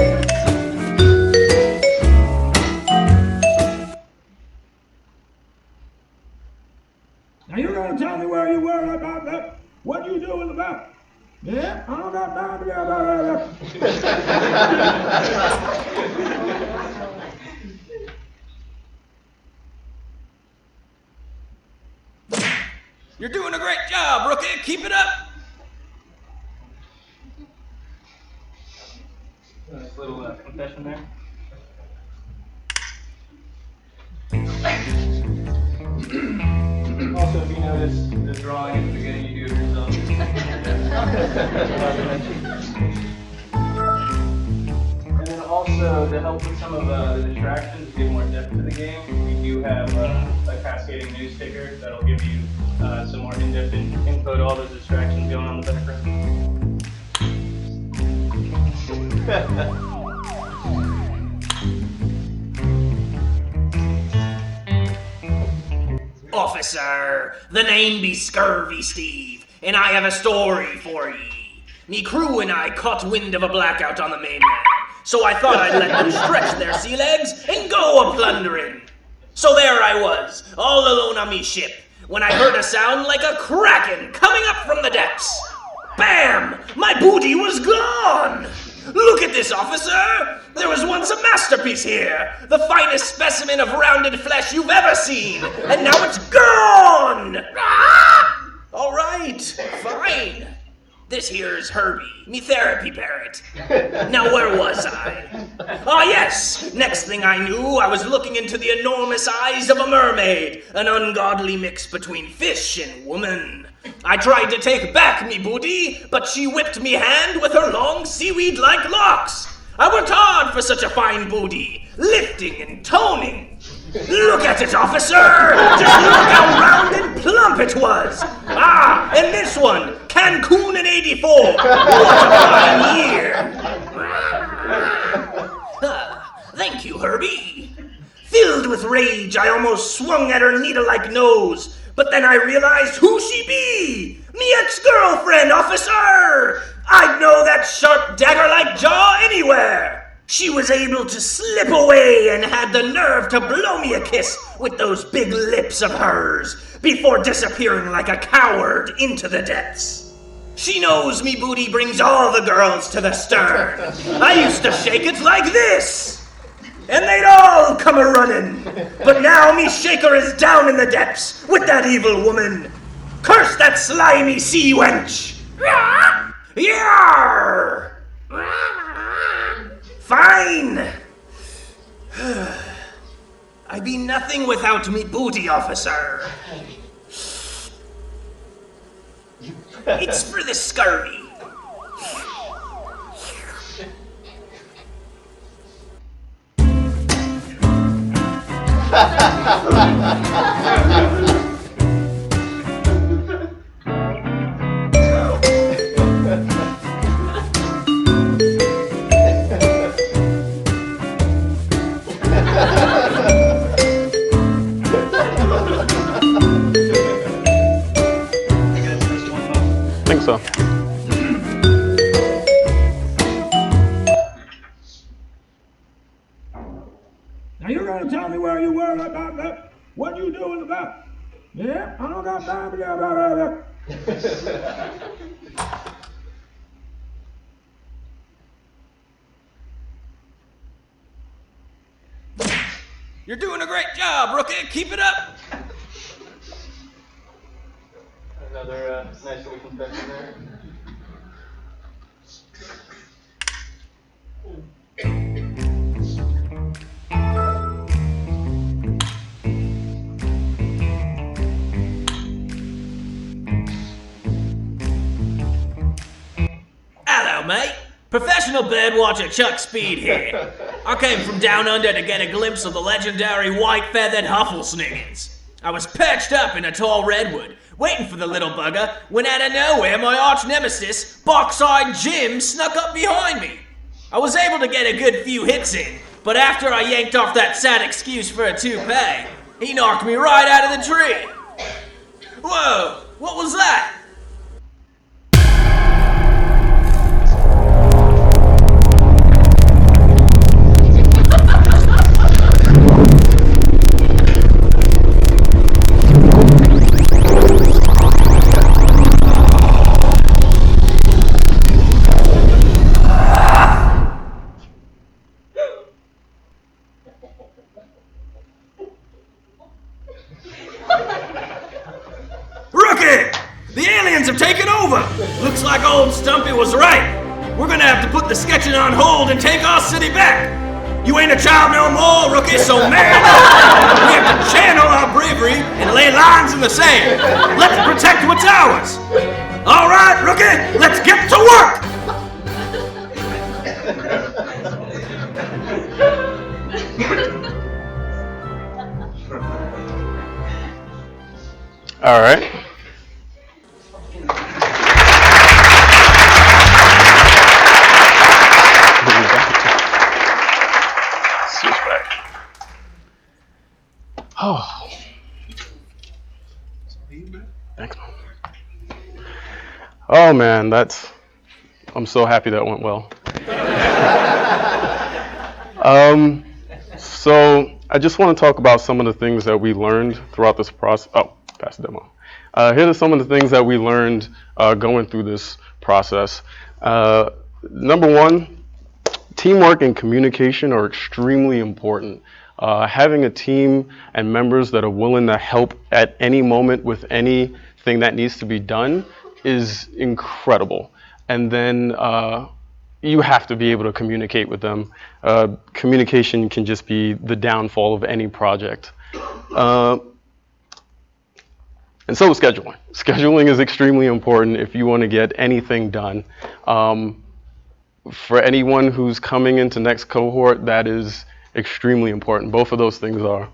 Now you gonna tell me where you were about that? What you doing about? Yeah, I don't got time to get about You're doing a great job, rookie. Keep it up. Nice little confession there. Also, if you notice the drawing at the beginning, you do it yourself. And then also, to help with some of the distractions, give more depth to the game, we do have a cascading news ticker that'll give you some more in-depth info to all those distractions going on in the background. Officer, the name be Scurvy Steve, and I have a story for ye. Me crew and I caught wind of a blackout on the mainland, so I thought I'd let them stretch their sea legs and go a-plundering. So there I was, all alone on me ship, when I heard a sound like a kraken coming up from the depths. Bam! My booty was gone! Look at this, officer! There was once a masterpiece here! The finest specimen of rounded flesh you've ever seen! And now it's gone! Ah! All right, fine. This here's Herbie, me therapy parrot. Now where was I? Ah yes! Next thing I knew, I was looking into the enormous eyes of a mermaid, an ungodly mix between fish and woman. I tried to take back me booty, but she whipped me hand with her long seaweed-like locks. I worked hard for such a fine booty, lifting and toning. Look at it, officer! Just look how round and plump it was! Ah, and this one, Cancun in '84. What a fine year! Thank you, Herbie. Filled with rage, I almost swung at her needle-like nose, but then I realized who she be! Me ex-girlfriend, officer! I'd know that sharp dagger-like jaw anywhere! She was able to slip away and had the nerve to blow me a kiss with those big lips of hers before disappearing like a coward into the depths. She knows me booty brings all the girls to the stern. I used to shake it like this. and they'd all come a-running. But now me shaker is down in the depths with that evil woman. Curse that slimy sea wench! Yarr! Fine! I be nothing without me booty, officer. It's for the scurvy. I think so. Now you're gonna tell me where you were about that? What you doing about? Yeah, I don't got time to get about that. You're doing a great job, Rookie. Keep it up. Another nice little confession there. Hello, mate. Professional birdwatcher Chuck Speed here. I came from down under to get a glimpse of the legendary white-feathered Hufflesniggins. I was perched up in a tall redwood, waiting for the little bugger, when out of nowhere my arch-nemesis, Box-Eyed Jim, snuck up behind me. I was able to get a good few hits in, but after I yanked off that sad excuse for a toupee, he knocked me right out of the tree. Whoa, what was that? Have taken over. Looks like old Stumpy was right. We're gonna have to put the sketching on hold and take our city back. You ain't a child no more, Rookie, so man, we have to channel our bravery and lay lines in the sand. Let's protect what's ours. All right, Rookie, let's get to work. All right. Oh. Thanks, man. Oh man, I'm so happy that went well. So I just want to talk about some of the things that we learned throughout this process. Oh, pass the demo. Here are some of the things that we learned going through this process. Number one, teamwork and communication are extremely important. Having a team and members that are willing to help at any moment with anything that needs to be done is incredible. And then you have to be able to communicate with them. Communication can just be the downfall of any project. And so is scheduling. Scheduling is extremely important if you want to get anything done. For anyone who's coming into next cohort, that is extremely important. Both of those things are.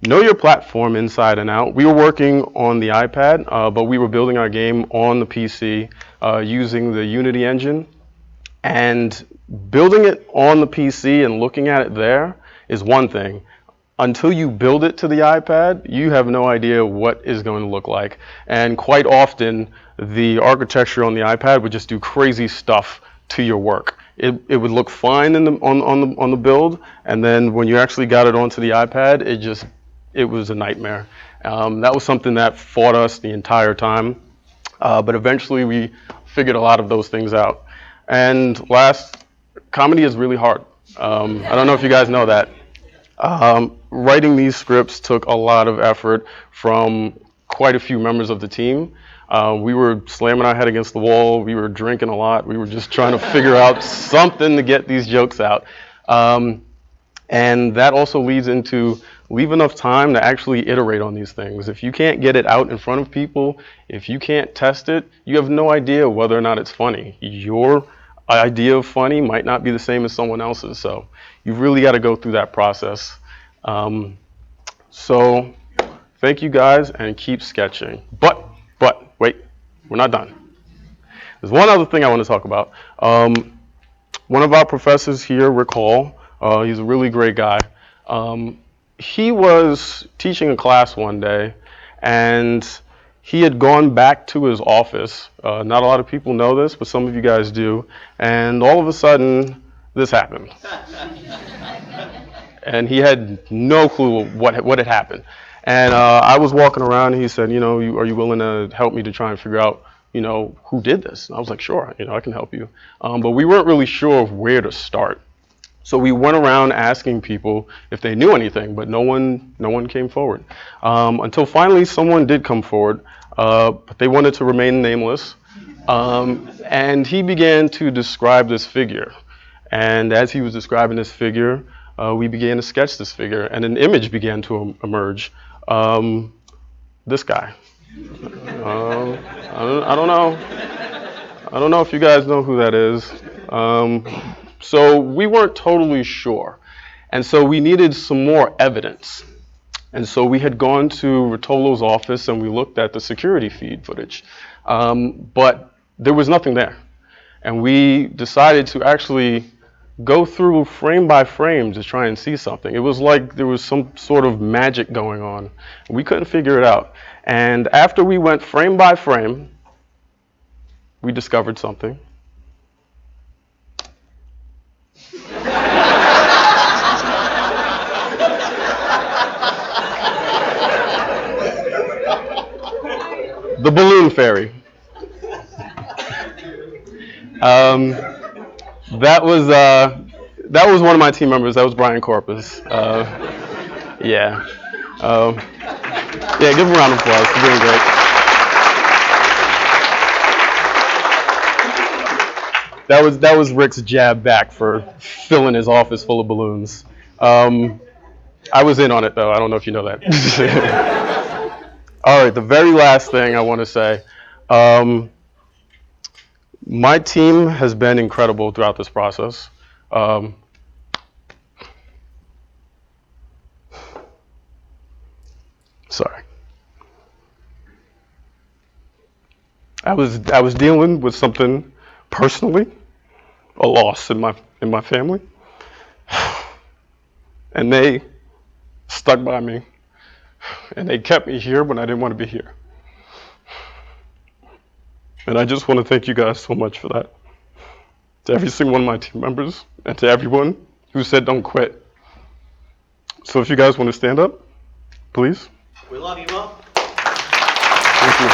Know your platform inside and out. We were working on the iPad, but we were building our game on the PC using the Unity engine. And building it on the PC and looking at it there is one thing. Until you build it to the iPad, you have no idea what is going to look like. And quite often, the architecture on the iPad would just do crazy stuff to your work. It would look fine on the build, and then when you actually got it onto the iPad, it was a nightmare. That was something that fought us the entire time, but eventually we figured a lot of those things out. And last, comedy is really hard. I don't know if you guys know that. Writing these scripts took a lot of effort from quite a few members of the team. We were slamming our head against the wall. We were drinking a lot. We were just trying to figure out something to get these jokes out. And that also leads into leave enough time to actually iterate on these things. If you can't get it out in front of people, if you can't test it, you have no idea whether or not it's funny. Your idea of funny might not be the same as someone else's. So you've really got to go through that process. So thank you guys and keep sketching. But wait, we're not done. There's one other thing I want to talk about. One of our professors here, Rick Hall, he's a really great guy. He was teaching a class one day, and he had gone back to his office. Not a lot of people know this, but some of you guys do. And all of a sudden, this happened. And he had no clue what had happened. And I was walking around, and he said, are you willing to help me to try and figure out, who did this? And I was like, sure, I can help you. But we weren't really sure of where to start. So we went around asking people if they knew anything, but no one came forward. Until finally someone did come forward, but they wanted to remain nameless. And he began to describe this figure. And as he was describing this figure, we began to sketch this figure, and an image began to emerge. This guy. I don't know. I don't know if you guys know who that is. So we weren't totally sure. And so we needed some more evidence. And so we had gone to Rotolo's office and we looked at the security feed footage. But there was nothing there. And we decided to actually go through frame by frame to try and see something. It was like there was some sort of magic going on. We couldn't figure it out. And after we went frame by frame, we discovered something. The balloon fairy. That was one of my team members. That was Brian Corpus. Yeah. Yeah, give him a round of applause. He's doing great. That was Rick's jab back for filling his office full of balloons. I was in on it though. I don't know if you know that. All right, the very last thing I want to say. My team has been incredible throughout this process. Sorry. I was dealing with something personally, a loss in my family, and they stuck by me, and they kept me here when I didn't want to be here. And I just want to thank you guys so much for that. To every single one of my team members, and to everyone who said don't quit. So if you guys want to stand up, please. We love you, Mom. Thank you.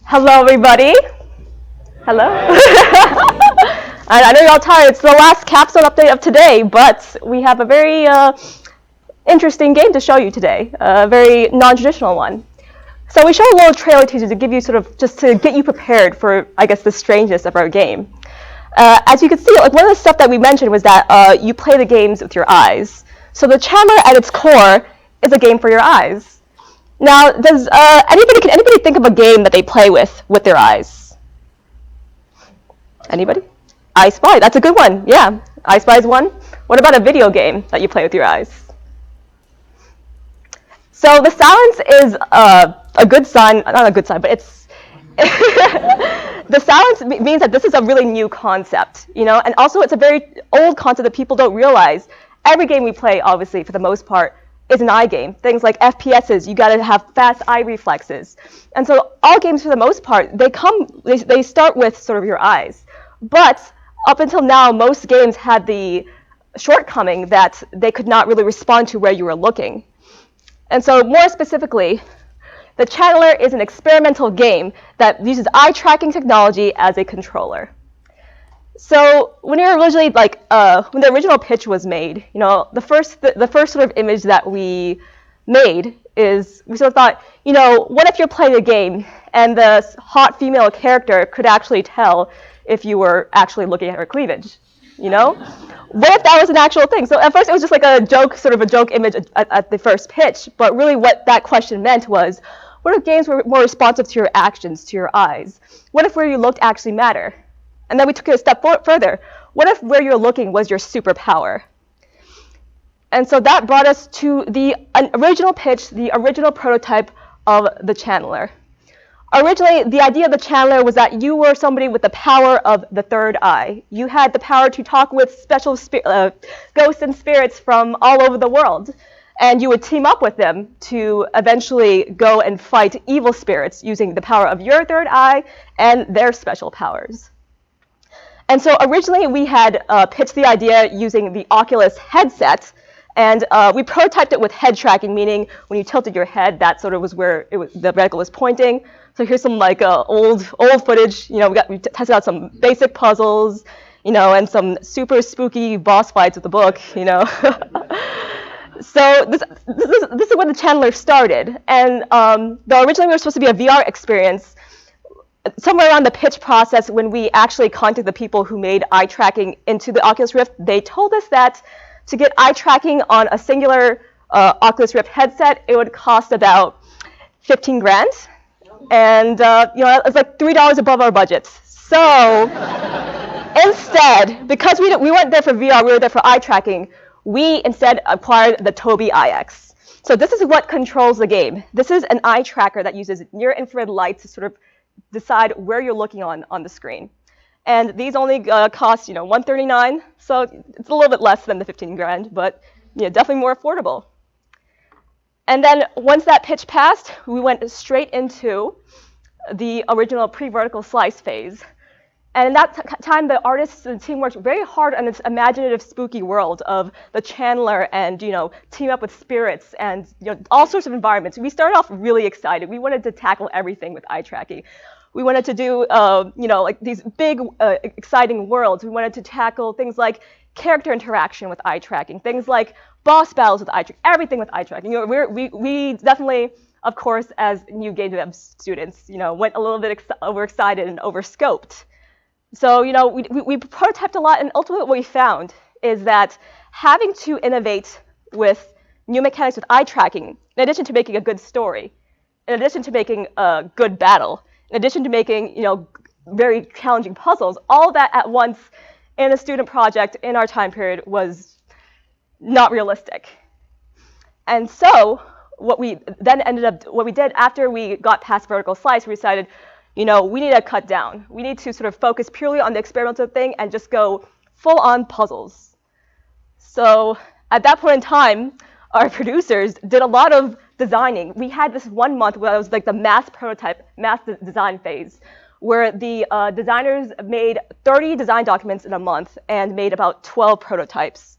Hello, everybody. Hello. I know you're all tired. It's the last Capstone update of today, but we have a very interesting game to show you today, a very non-traditional one. So we showed a little trailer teaser to give you just to get you prepared for, I guess, the strangeness of our game. As you can see, like one of the stuff that we mentioned was that you play the games with your eyes. So the Chandler at its core is a game for your eyes. Now, can anybody think of a game that they play with their eyes? Anybody? I Spy, that's a good one. Yeah, I Spy is one. What about a video game that you play with your eyes? So the silence is a good sign, not a good sign, but it's the silence means that this is a really new concept, you know, and also it's a very old concept that people don't realize. Every game we play, obviously, for the most part, is an eye game. Things like FPSs, you got to have fast eye reflexes. And so all games, for the most part, they start with sort of your eyes. But up until now, most games had the shortcoming that they could not really respond to where you were looking. And so more specifically, the Channeler is an experimental game that uses eye tracking technology as a controller. So when you're originally when the original pitch was made, you know, the first sort of image that we made is we sort of thought, you know, what if you're playing a game and the hot female character could actually tell if you were actually looking at her cleavage, you know? What if that was an actual thing? So at first it was just like a joke, sort of a joke image at the first pitch, but really what that question meant was, what if games were more responsive to your actions, to your eyes? What if where you looked actually mattered? And then we took it a step further. What if where you're looking was your superpower? And so that brought us to the original pitch, the original prototype of the Channeler. Originally, the idea of the Channeler was that you were somebody with the power of the third eye. You had the power to talk with special ghosts and spirits from all over the world. And you would team up with them to eventually go and fight evil spirits using the power of your third eye and their special powers. And so originally we had pitched the idea using the Oculus headset, and we prototyped it with head tracking, meaning when you tilted your head, that sort of was where the reticle was pointing. So here's some old footage. You know, we tested out some basic puzzles, you know, and some super spooky boss fights with the book, you know. So this is when the Channeler started, and originally we were supposed to be a VR experience. Somewhere around the pitch process, when we actually contacted the people who made eye tracking into the Oculus Rift, they told us that to get eye tracking on a singular Oculus Rift headset, it would cost about 15 grand. And you know, it's like $3 above our budgets. So instead, because we weren't there for VR, we were there for eye tracking, we instead acquired the Tobii IX. So this is what controls the game. This is an eye tracker that uses near-infrared light to sort of decide where you're looking on the screen. And these only cost, you know, $139, so it's a little bit less than the 15 grand, but you know, definitely more affordable. And then once that pitch passed, we went straight into the original pre-vertical slice phase. And in that time, the artists and the team worked very hard on this imaginative, spooky world of the Channeler and, you know, team up with spirits and, you know, all sorts of environments. We started off really excited. We wanted to tackle everything with eye tracking. We wanted to do, you know, like these big, exciting worlds. We wanted to tackle things like character interaction with eye tracking, things like boss battles with eye tracking, everything with eye tracking. You know, we definitely, of course, as new game dev students, you know, went a little bit overexcited and overscoped. So, we prototyped a lot, and ultimately what we found is that having to innovate with new mechanics with eye tracking, in addition to making a good story, in addition to making a good battle, in addition to making, very challenging puzzles, all of that at once in a student project in our time period was not realistic. And so what we did after we got past vertical slice, we decided, we need to cut down. We need to sort of focus purely on the experimental thing and just go full on puzzles. So at that point in time, our producers did a lot of designing. We had this 1 month where it was like the mass design phase, where the designers made 30 design documents in a month and made about 12 prototypes.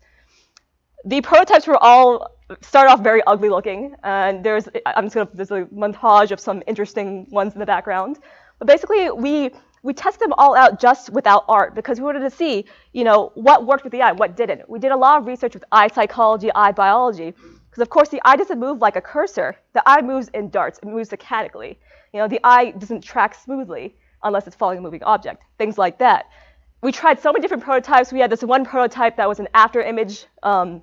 The prototypes were all started off very ugly looking, and there's a montage of some interesting ones in the background. But basically, we tested them all out just without art because we wanted to see, what worked with the eye, what didn't. We did a lot of research with eye psychology, eye biology, because of course the eye doesn't move like a cursor. The eye moves in darts. It moves stochastically. The eye doesn't track smoothly unless it's following a moving object. Things like that. We tried so many different prototypes. We had this one prototype that was an after image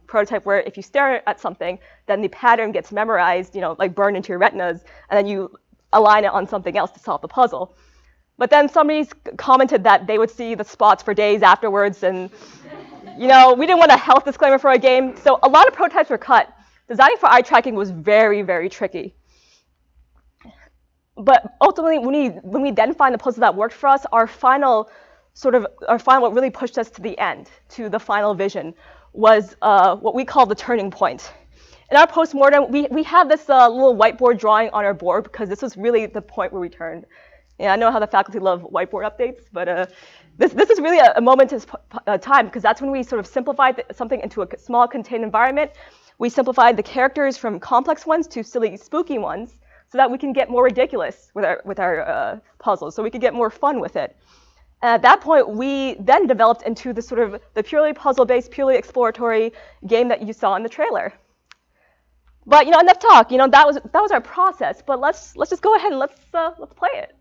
prototype where if you stare at something, then the pattern gets memorized, like burned into your retinas, and then you align it on something else to solve the puzzle. But then somebody commented that they would see the spots for days afterwards, and we didn't want a health disclaimer for a game, so a lot of prototypes were cut. Designing for eye tracking was very, very tricky. But ultimately, when we then find the puzzle that worked for us, our final what really pushed us to the end, to the final vision, was what we call the turning point. In our postmortem, we have this little whiteboard drawing on our board because this was really the point where we turned. Yeah, I know how the faculty love whiteboard updates, but this is really a momentous time because that's when we sort of simplified something into a small contained environment. We simplified the characters from complex ones to silly, spooky ones so that we can get more ridiculous with our puzzles, so we could get more fun with it. And at that point, we then developed into the purely puzzle-based, purely exploratory game that you saw in the trailer. But enough talk. That was our process. But let's just go ahead and let's play it.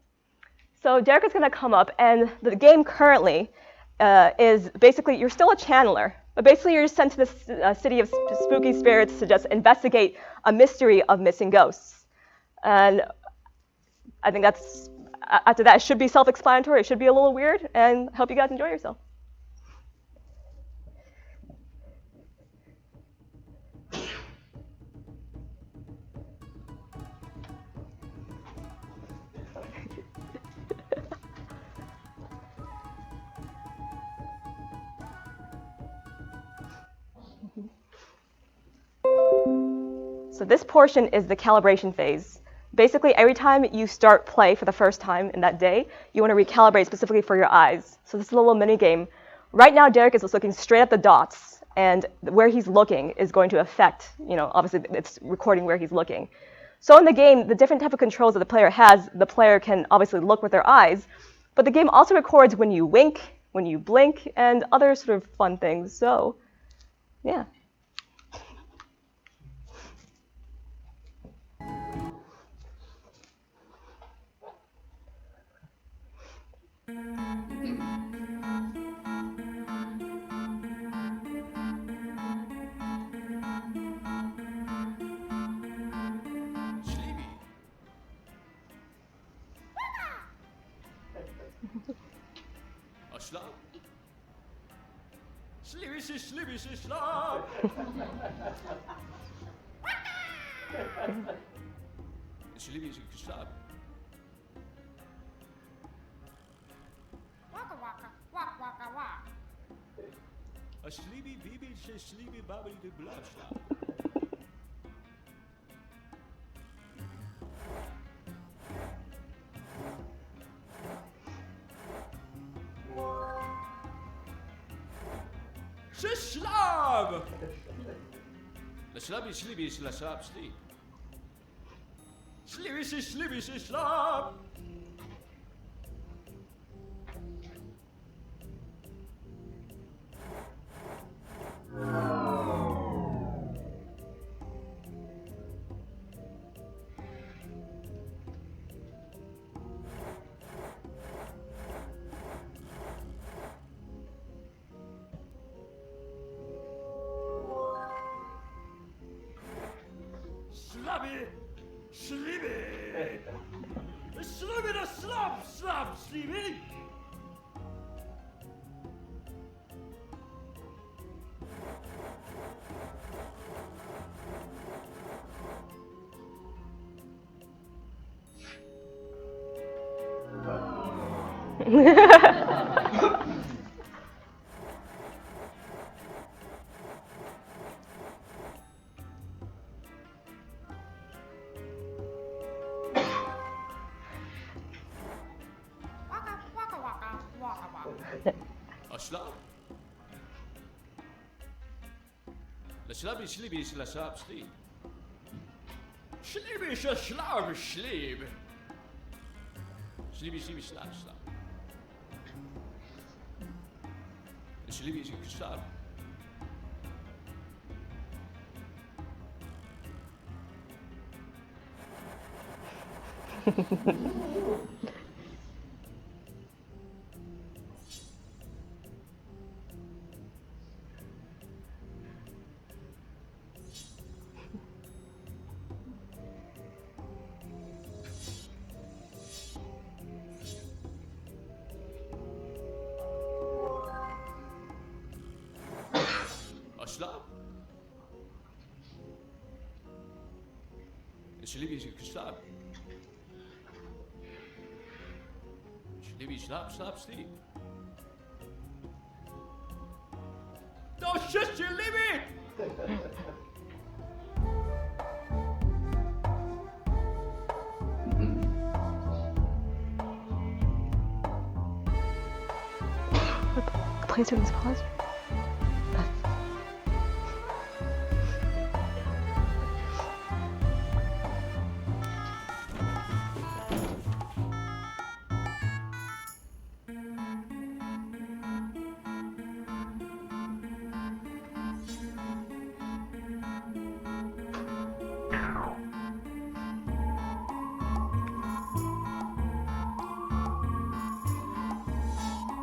So Derek is going to come up, and the game currently is basically you're still a channeler, but basically you're sent to the city of spooky spirits to just investigate a mystery of missing ghosts. And I think after that, it should be self-explanatory. It should be a little weird, and I hope you guys enjoy yourself. So this portion is the calibration phase. Basically, every time you start play for the first time in that day, you want to recalibrate specifically for your eyes. So this is a little mini game. Right now, Derek is just looking straight at the dots, and where he's looking is going to affect, obviously it's recording where he's looking. So in the game, the different type of controls that the player has, the player can obviously look with their eyes, but the game also records when you wink, when you blink, and other sort of fun things. So, yeah. Schlag. Schlibische Schlag. Schlibische Schlag. Waka waka, waka waka waka. A schlibi bibi schlibi babbel de blabschlag. Schlab! La schlabi schlibi la schlab schli. Schlibische schlab. Schlabby, Schlibby. Schlibby the slop, slop, Schlibby. A schlap? La schlabby, schlibby, la schlap, schlib. Schlibby, schlab, schlib. Schlibby, schlibby, schlap, schlap. Schlibby, schlab. A schlap? Schlibby, schlap. Schlibby, schlap, schlap, sleep. No, shut your limit! Please turn this pause.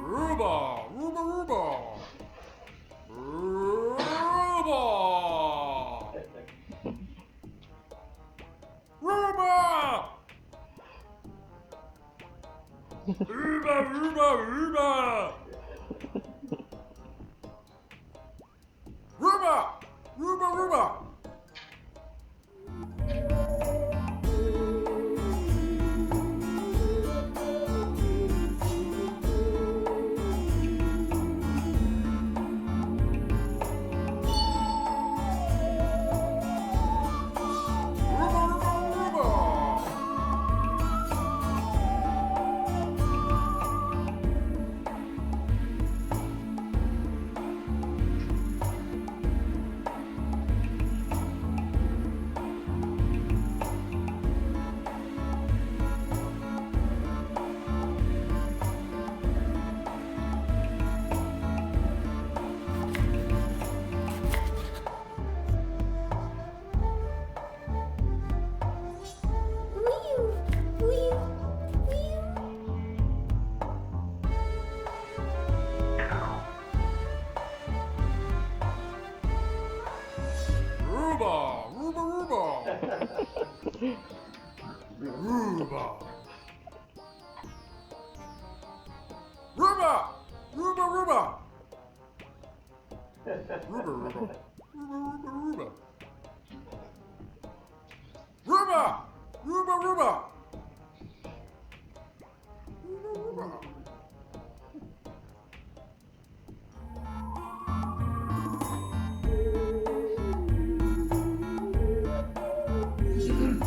Ruba! Ruba, Ruba! Ruba! Ruba! Ruba, Ruba, Ruba! Ruba! Ruba, Ruba! Ruba! Ruba, Ruba! Ruba! Ruba! Ruba, Ruba! Ruba, Ruba! Ruba, Ruba, Ruba! Ruba! Ruba, Ruba! Ruba, Ruba! Wee!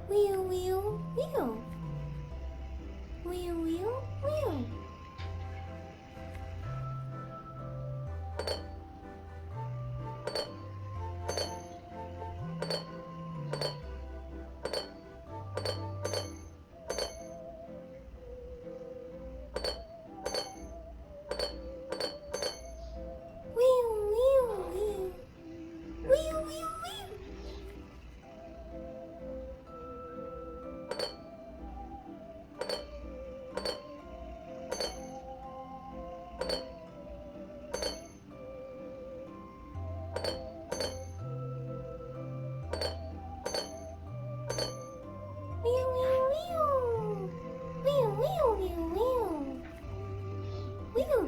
Wheel, wheel, wheel. Wheel, wheel, wheel. Wheel, wheel, wheel. Wheel,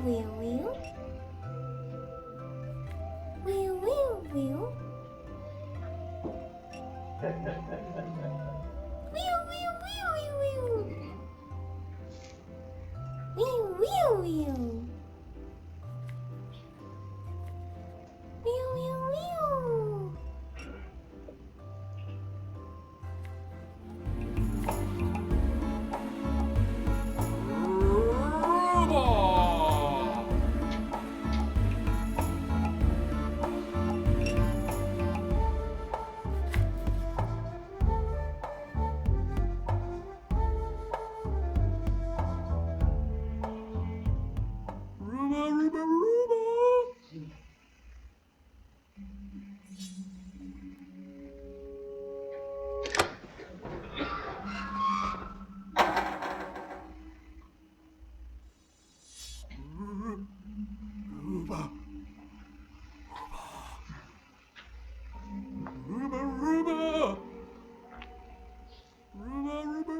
wheel, wheel. Wheel, wheel, wheel. Wheel, wheel, wheel, wheel. Wheel, wheel, wheel. Wheel, wheel, wheel. Wheel, wheel, wheel, wheel, wheel. Wheel, wheel, wheel.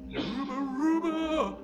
Wheel, wheel, wheel.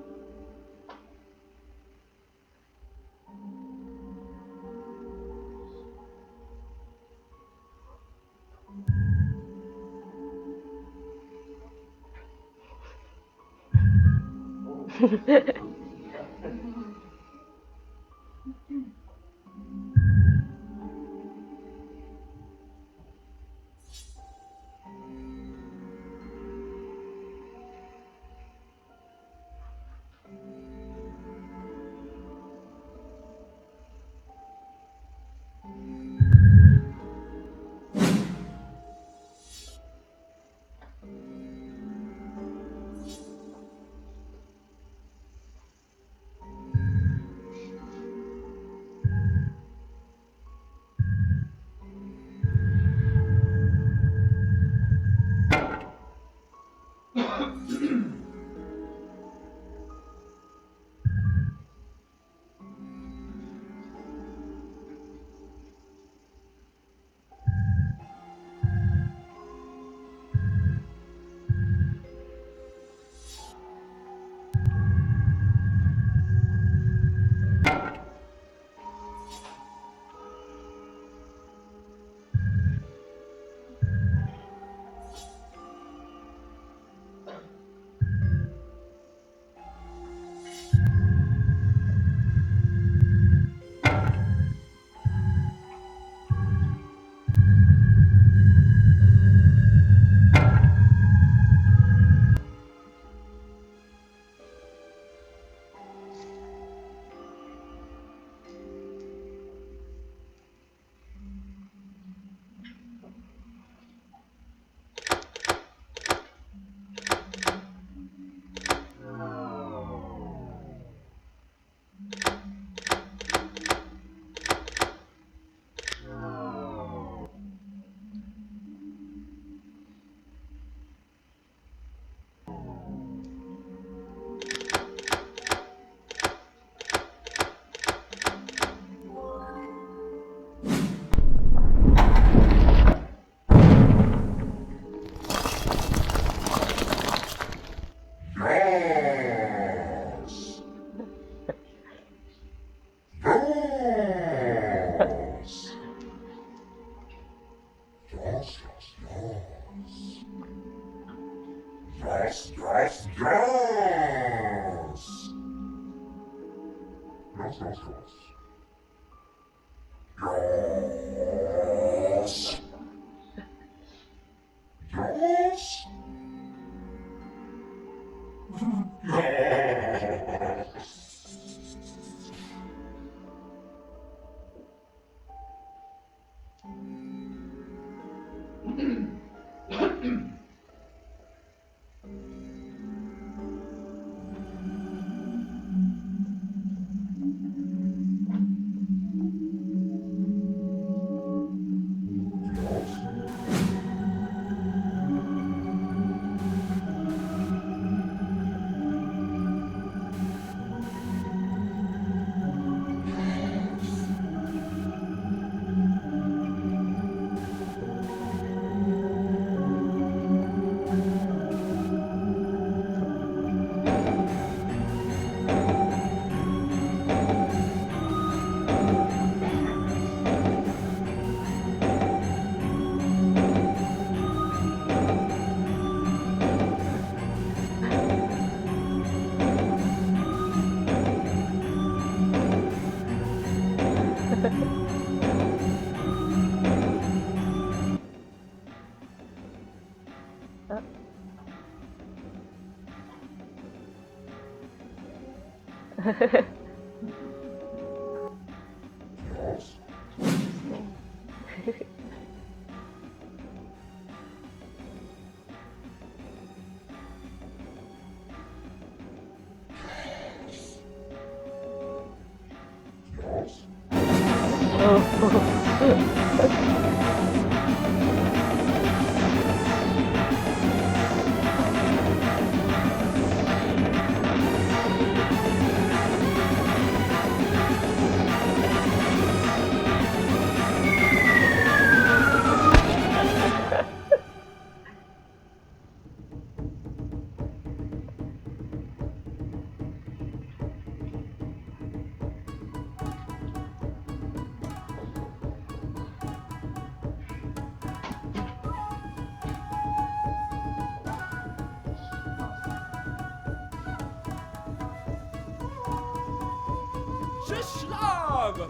Schlag!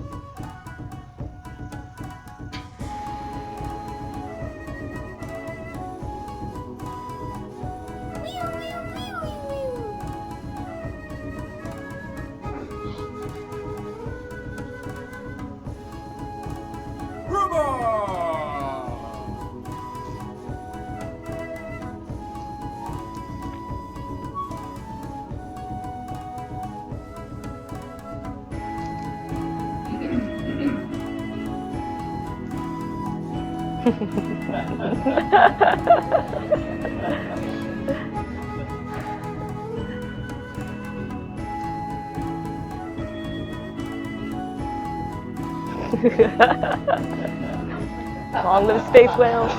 Long live space whales.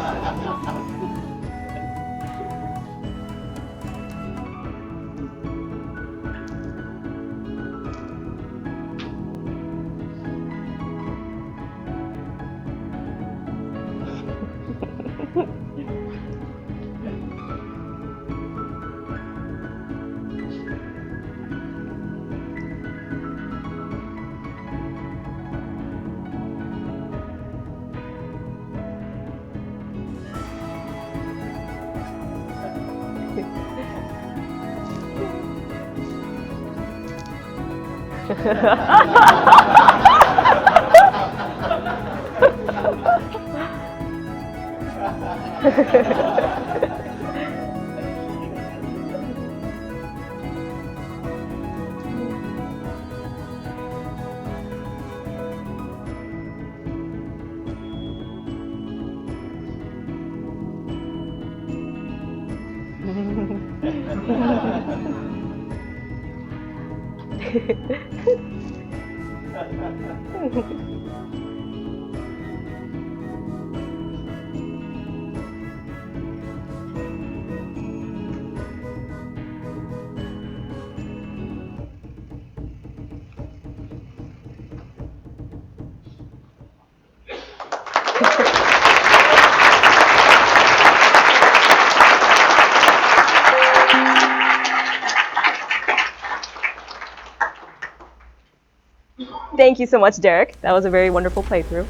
Thank you so much, Derek. That was a very wonderful playthrough.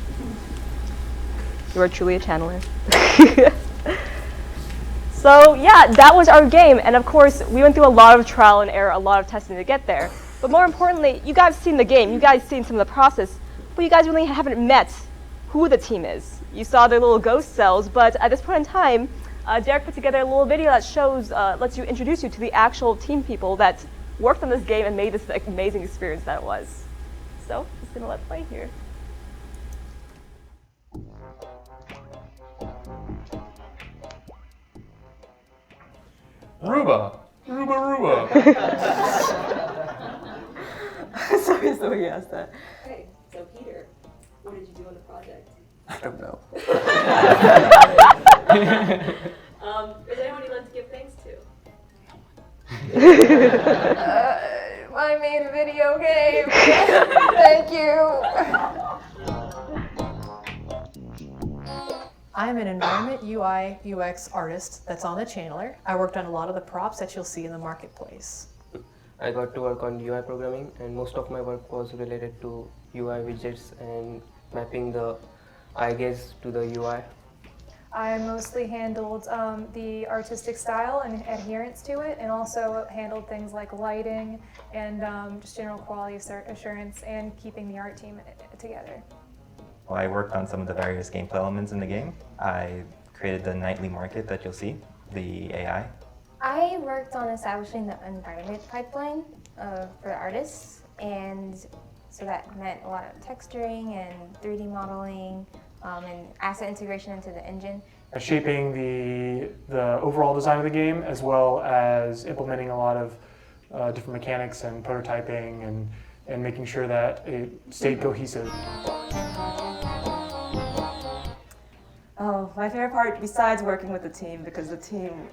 You are truly a channeler. So yeah, that was our game. And of course, we went through a lot of trial and error, a lot of testing to get there. But more importantly, you guys seen the game. You guys seen some of the process. But you guys really haven't met who the team is. You saw their little ghost cells. But at this point in time, Derek put together a little video that shows, lets you introduce you to the actual team people that worked on this game and made this amazing experience that it was. So, just gonna let's play here. Ruba! Ruba! Sorry, somebody asked that. Okay, so Peter, what did you do on the project? I don't know. Is there anyone you'd like to give thanks to? I made a video game. Thank you. I'm an environment UI UX artist that's on the Channeler. I worked on a lot of the props that you'll see in the marketplace. I got to work on UI programming, and most of my work was related to UI widgets and mapping the eye gaze to the UI. I mostly handled the artistic style and adherence to it, and also handled things like lighting and just general quality assurance and keeping the art team together. Well, I worked on some of the various gameplay elements in the game. I created the nightly market that you'll see, the AI. I worked on establishing the environment pipeline for the artists, and so that meant a lot of texturing and 3D modeling and asset integration into the engine. Shaping the overall design of the game, as well as implementing a lot of different mechanics and prototyping and making sure that it stayed cohesive. Oh, my favorite part, besides working with the team, because the team,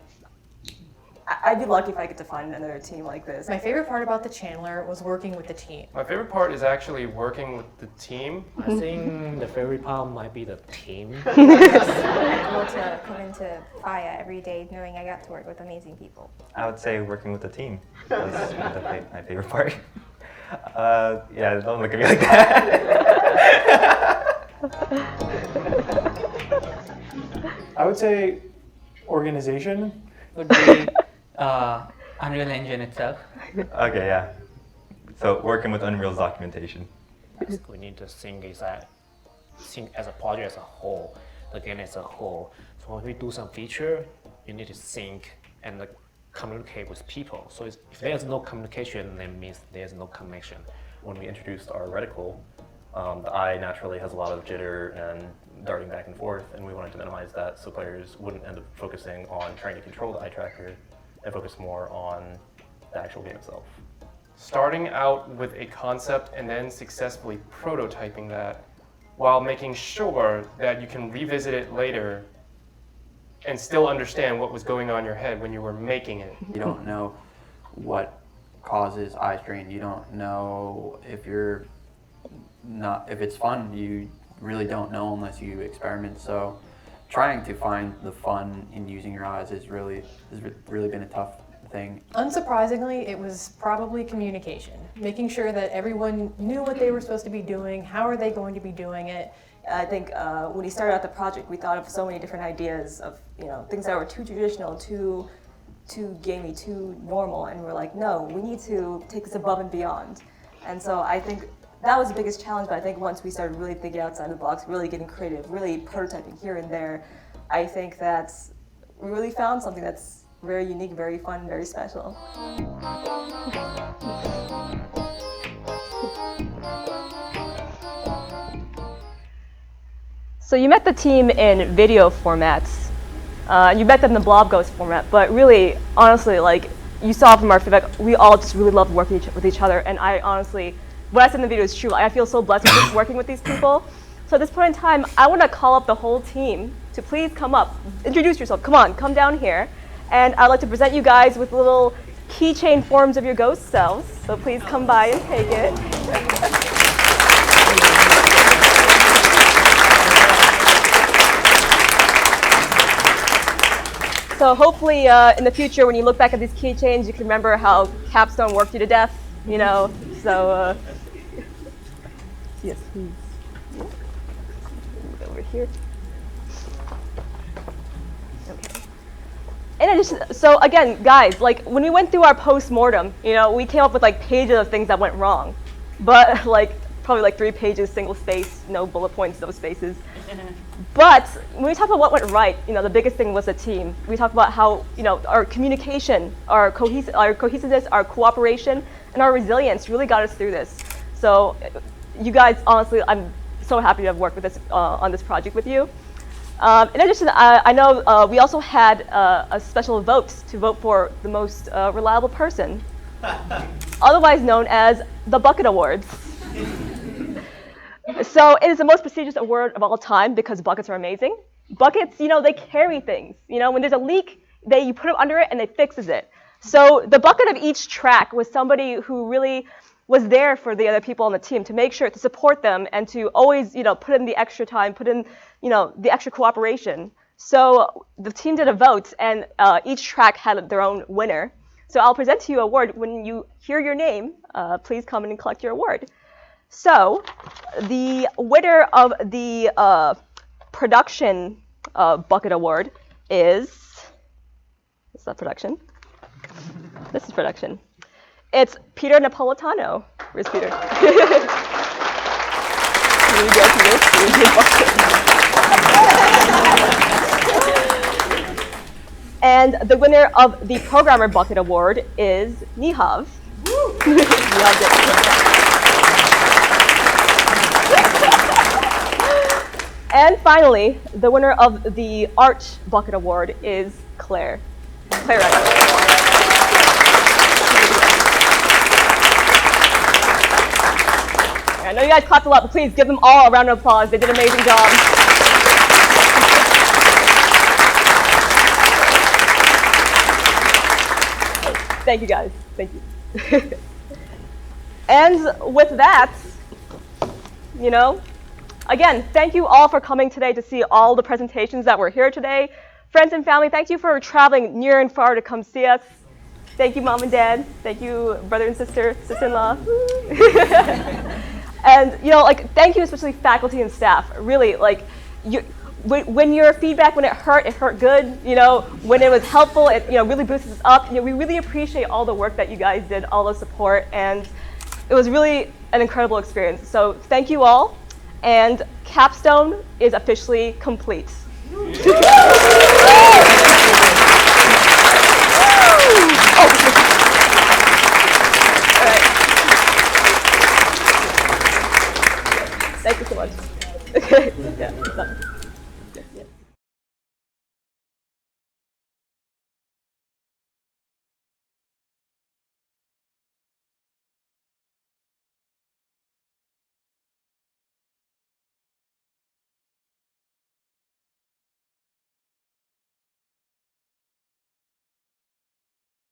I'd be lucky if I get to find another team like this. My favorite part about the Channeler was working with the team. My favorite part is actually working with the team. I think the favorite part might be the team. Able to come into FIA every day knowing I got to work with amazing people. I would say working with the team was my favorite part. Yeah, don't look at me like that. I would say organization. Would be Unreal Engine itself. Okay, yeah. So working with Unreal's documentation. We need to think as a project as a whole, the game as a whole. So when we do some feature, you need to think and communicate with people. So if there's no communication, then it means there's no connection. When we introduced our reticle, the eye naturally has a lot of jitter and darting back and forth, and we wanted to minimize that so players wouldn't end up focusing on trying to control the eye tracker and focus more on the actual game itself. Starting out with a concept and then successfully prototyping that while making sure that you can revisit it later and still understand what was going on in your head when you were making it. You don't know what causes eye strain. You don't know if it's fun. You really don't know unless you experiment. So trying to find the fun in using your eyes has really been a tough thing. Unsurprisingly, it was probably communication. Making sure that everyone knew what they were supposed to be doing, how are they going to be doing it. I think when we started out the project, we thought of so many different ideas of things that were too traditional, too gamey, too normal, and we're like, no, we need to take this above and beyond. And so I think that was the biggest challenge, but I think once we started really thinking outside the box, really getting creative, really prototyping here and there, I think that we really found something that's very unique, very fun, very special. So you met the team in video formats. You met them in the Blob Ghost format, but really, honestly, like you saw from our feedback, we all just really loved working with each other, and I honestly, what I said in the video is true. I feel so blessed with just working with these people. So at this point in time, I want to call up the whole team to please come up, introduce yourself. Come on, come down here. And I'd like to present you guys with little keychain forms of your ghost selves. So please come by and take it. So hopefully in the future, when you look back at these keychains, you can remember how Capstone worked you to death, So Yes, please. Over here. Okay. In addition, so again, guys, like when we went through our post-mortem, we came up with like pages of things that went wrong, but like probably like 3 pages, single space, no bullet points, no spaces. But when we talk about what went right, the biggest thing was the team. We talked about how our communication, our cohesiveness, our cooperation, and our resilience really got us through this. So, you guys, honestly, I'm so happy to have worked with this on this project with you. In addition, I know we also had a special vote to vote for the most reliable person, otherwise known as the Bucket Awards. So it is the most prestigious award of all time because buckets are amazing. Buckets, they carry things. When there's a leak, you put it under it and it fixes it. So the bucket of each track was somebody who really was there for the other people on the team to make sure to support them and to always, put in the extra time, put in, the extra cooperation. So the team did a vote and each track had their own winner. So I'll present to you an award. When you hear your name, please come in and collect your award. So the winner of the production bucket award is, it's not production, this is production. It's Peter Napolitano. Where's Peter? Here you go, Peter. Here's your bucket. And the winner of the programmer bucket award is Nihav. Nihav did it. And finally, the winner of the Art Bucket Award is Claire. Claire Wright. I know you guys clapped a lot, but please give them all a round of applause. They did an amazing job. Thank you, guys. Thank you. And with that, again, thank you all for coming today to see all the presentations that were here today. Friends and family, thank you for traveling near and far to come see us. Thank you, Mom and Dad. Thank you, brother and sister, sister-in-law. And, thank you especially faculty and staff. Really, when your feedback, when it hurt good. When it was helpful, it really boosted us up. We really appreciate all the work that you guys did, all the support, and it was really an incredible experience. So thank you all. And Capstone is officially complete. Thank you so much. Okay. Yeah.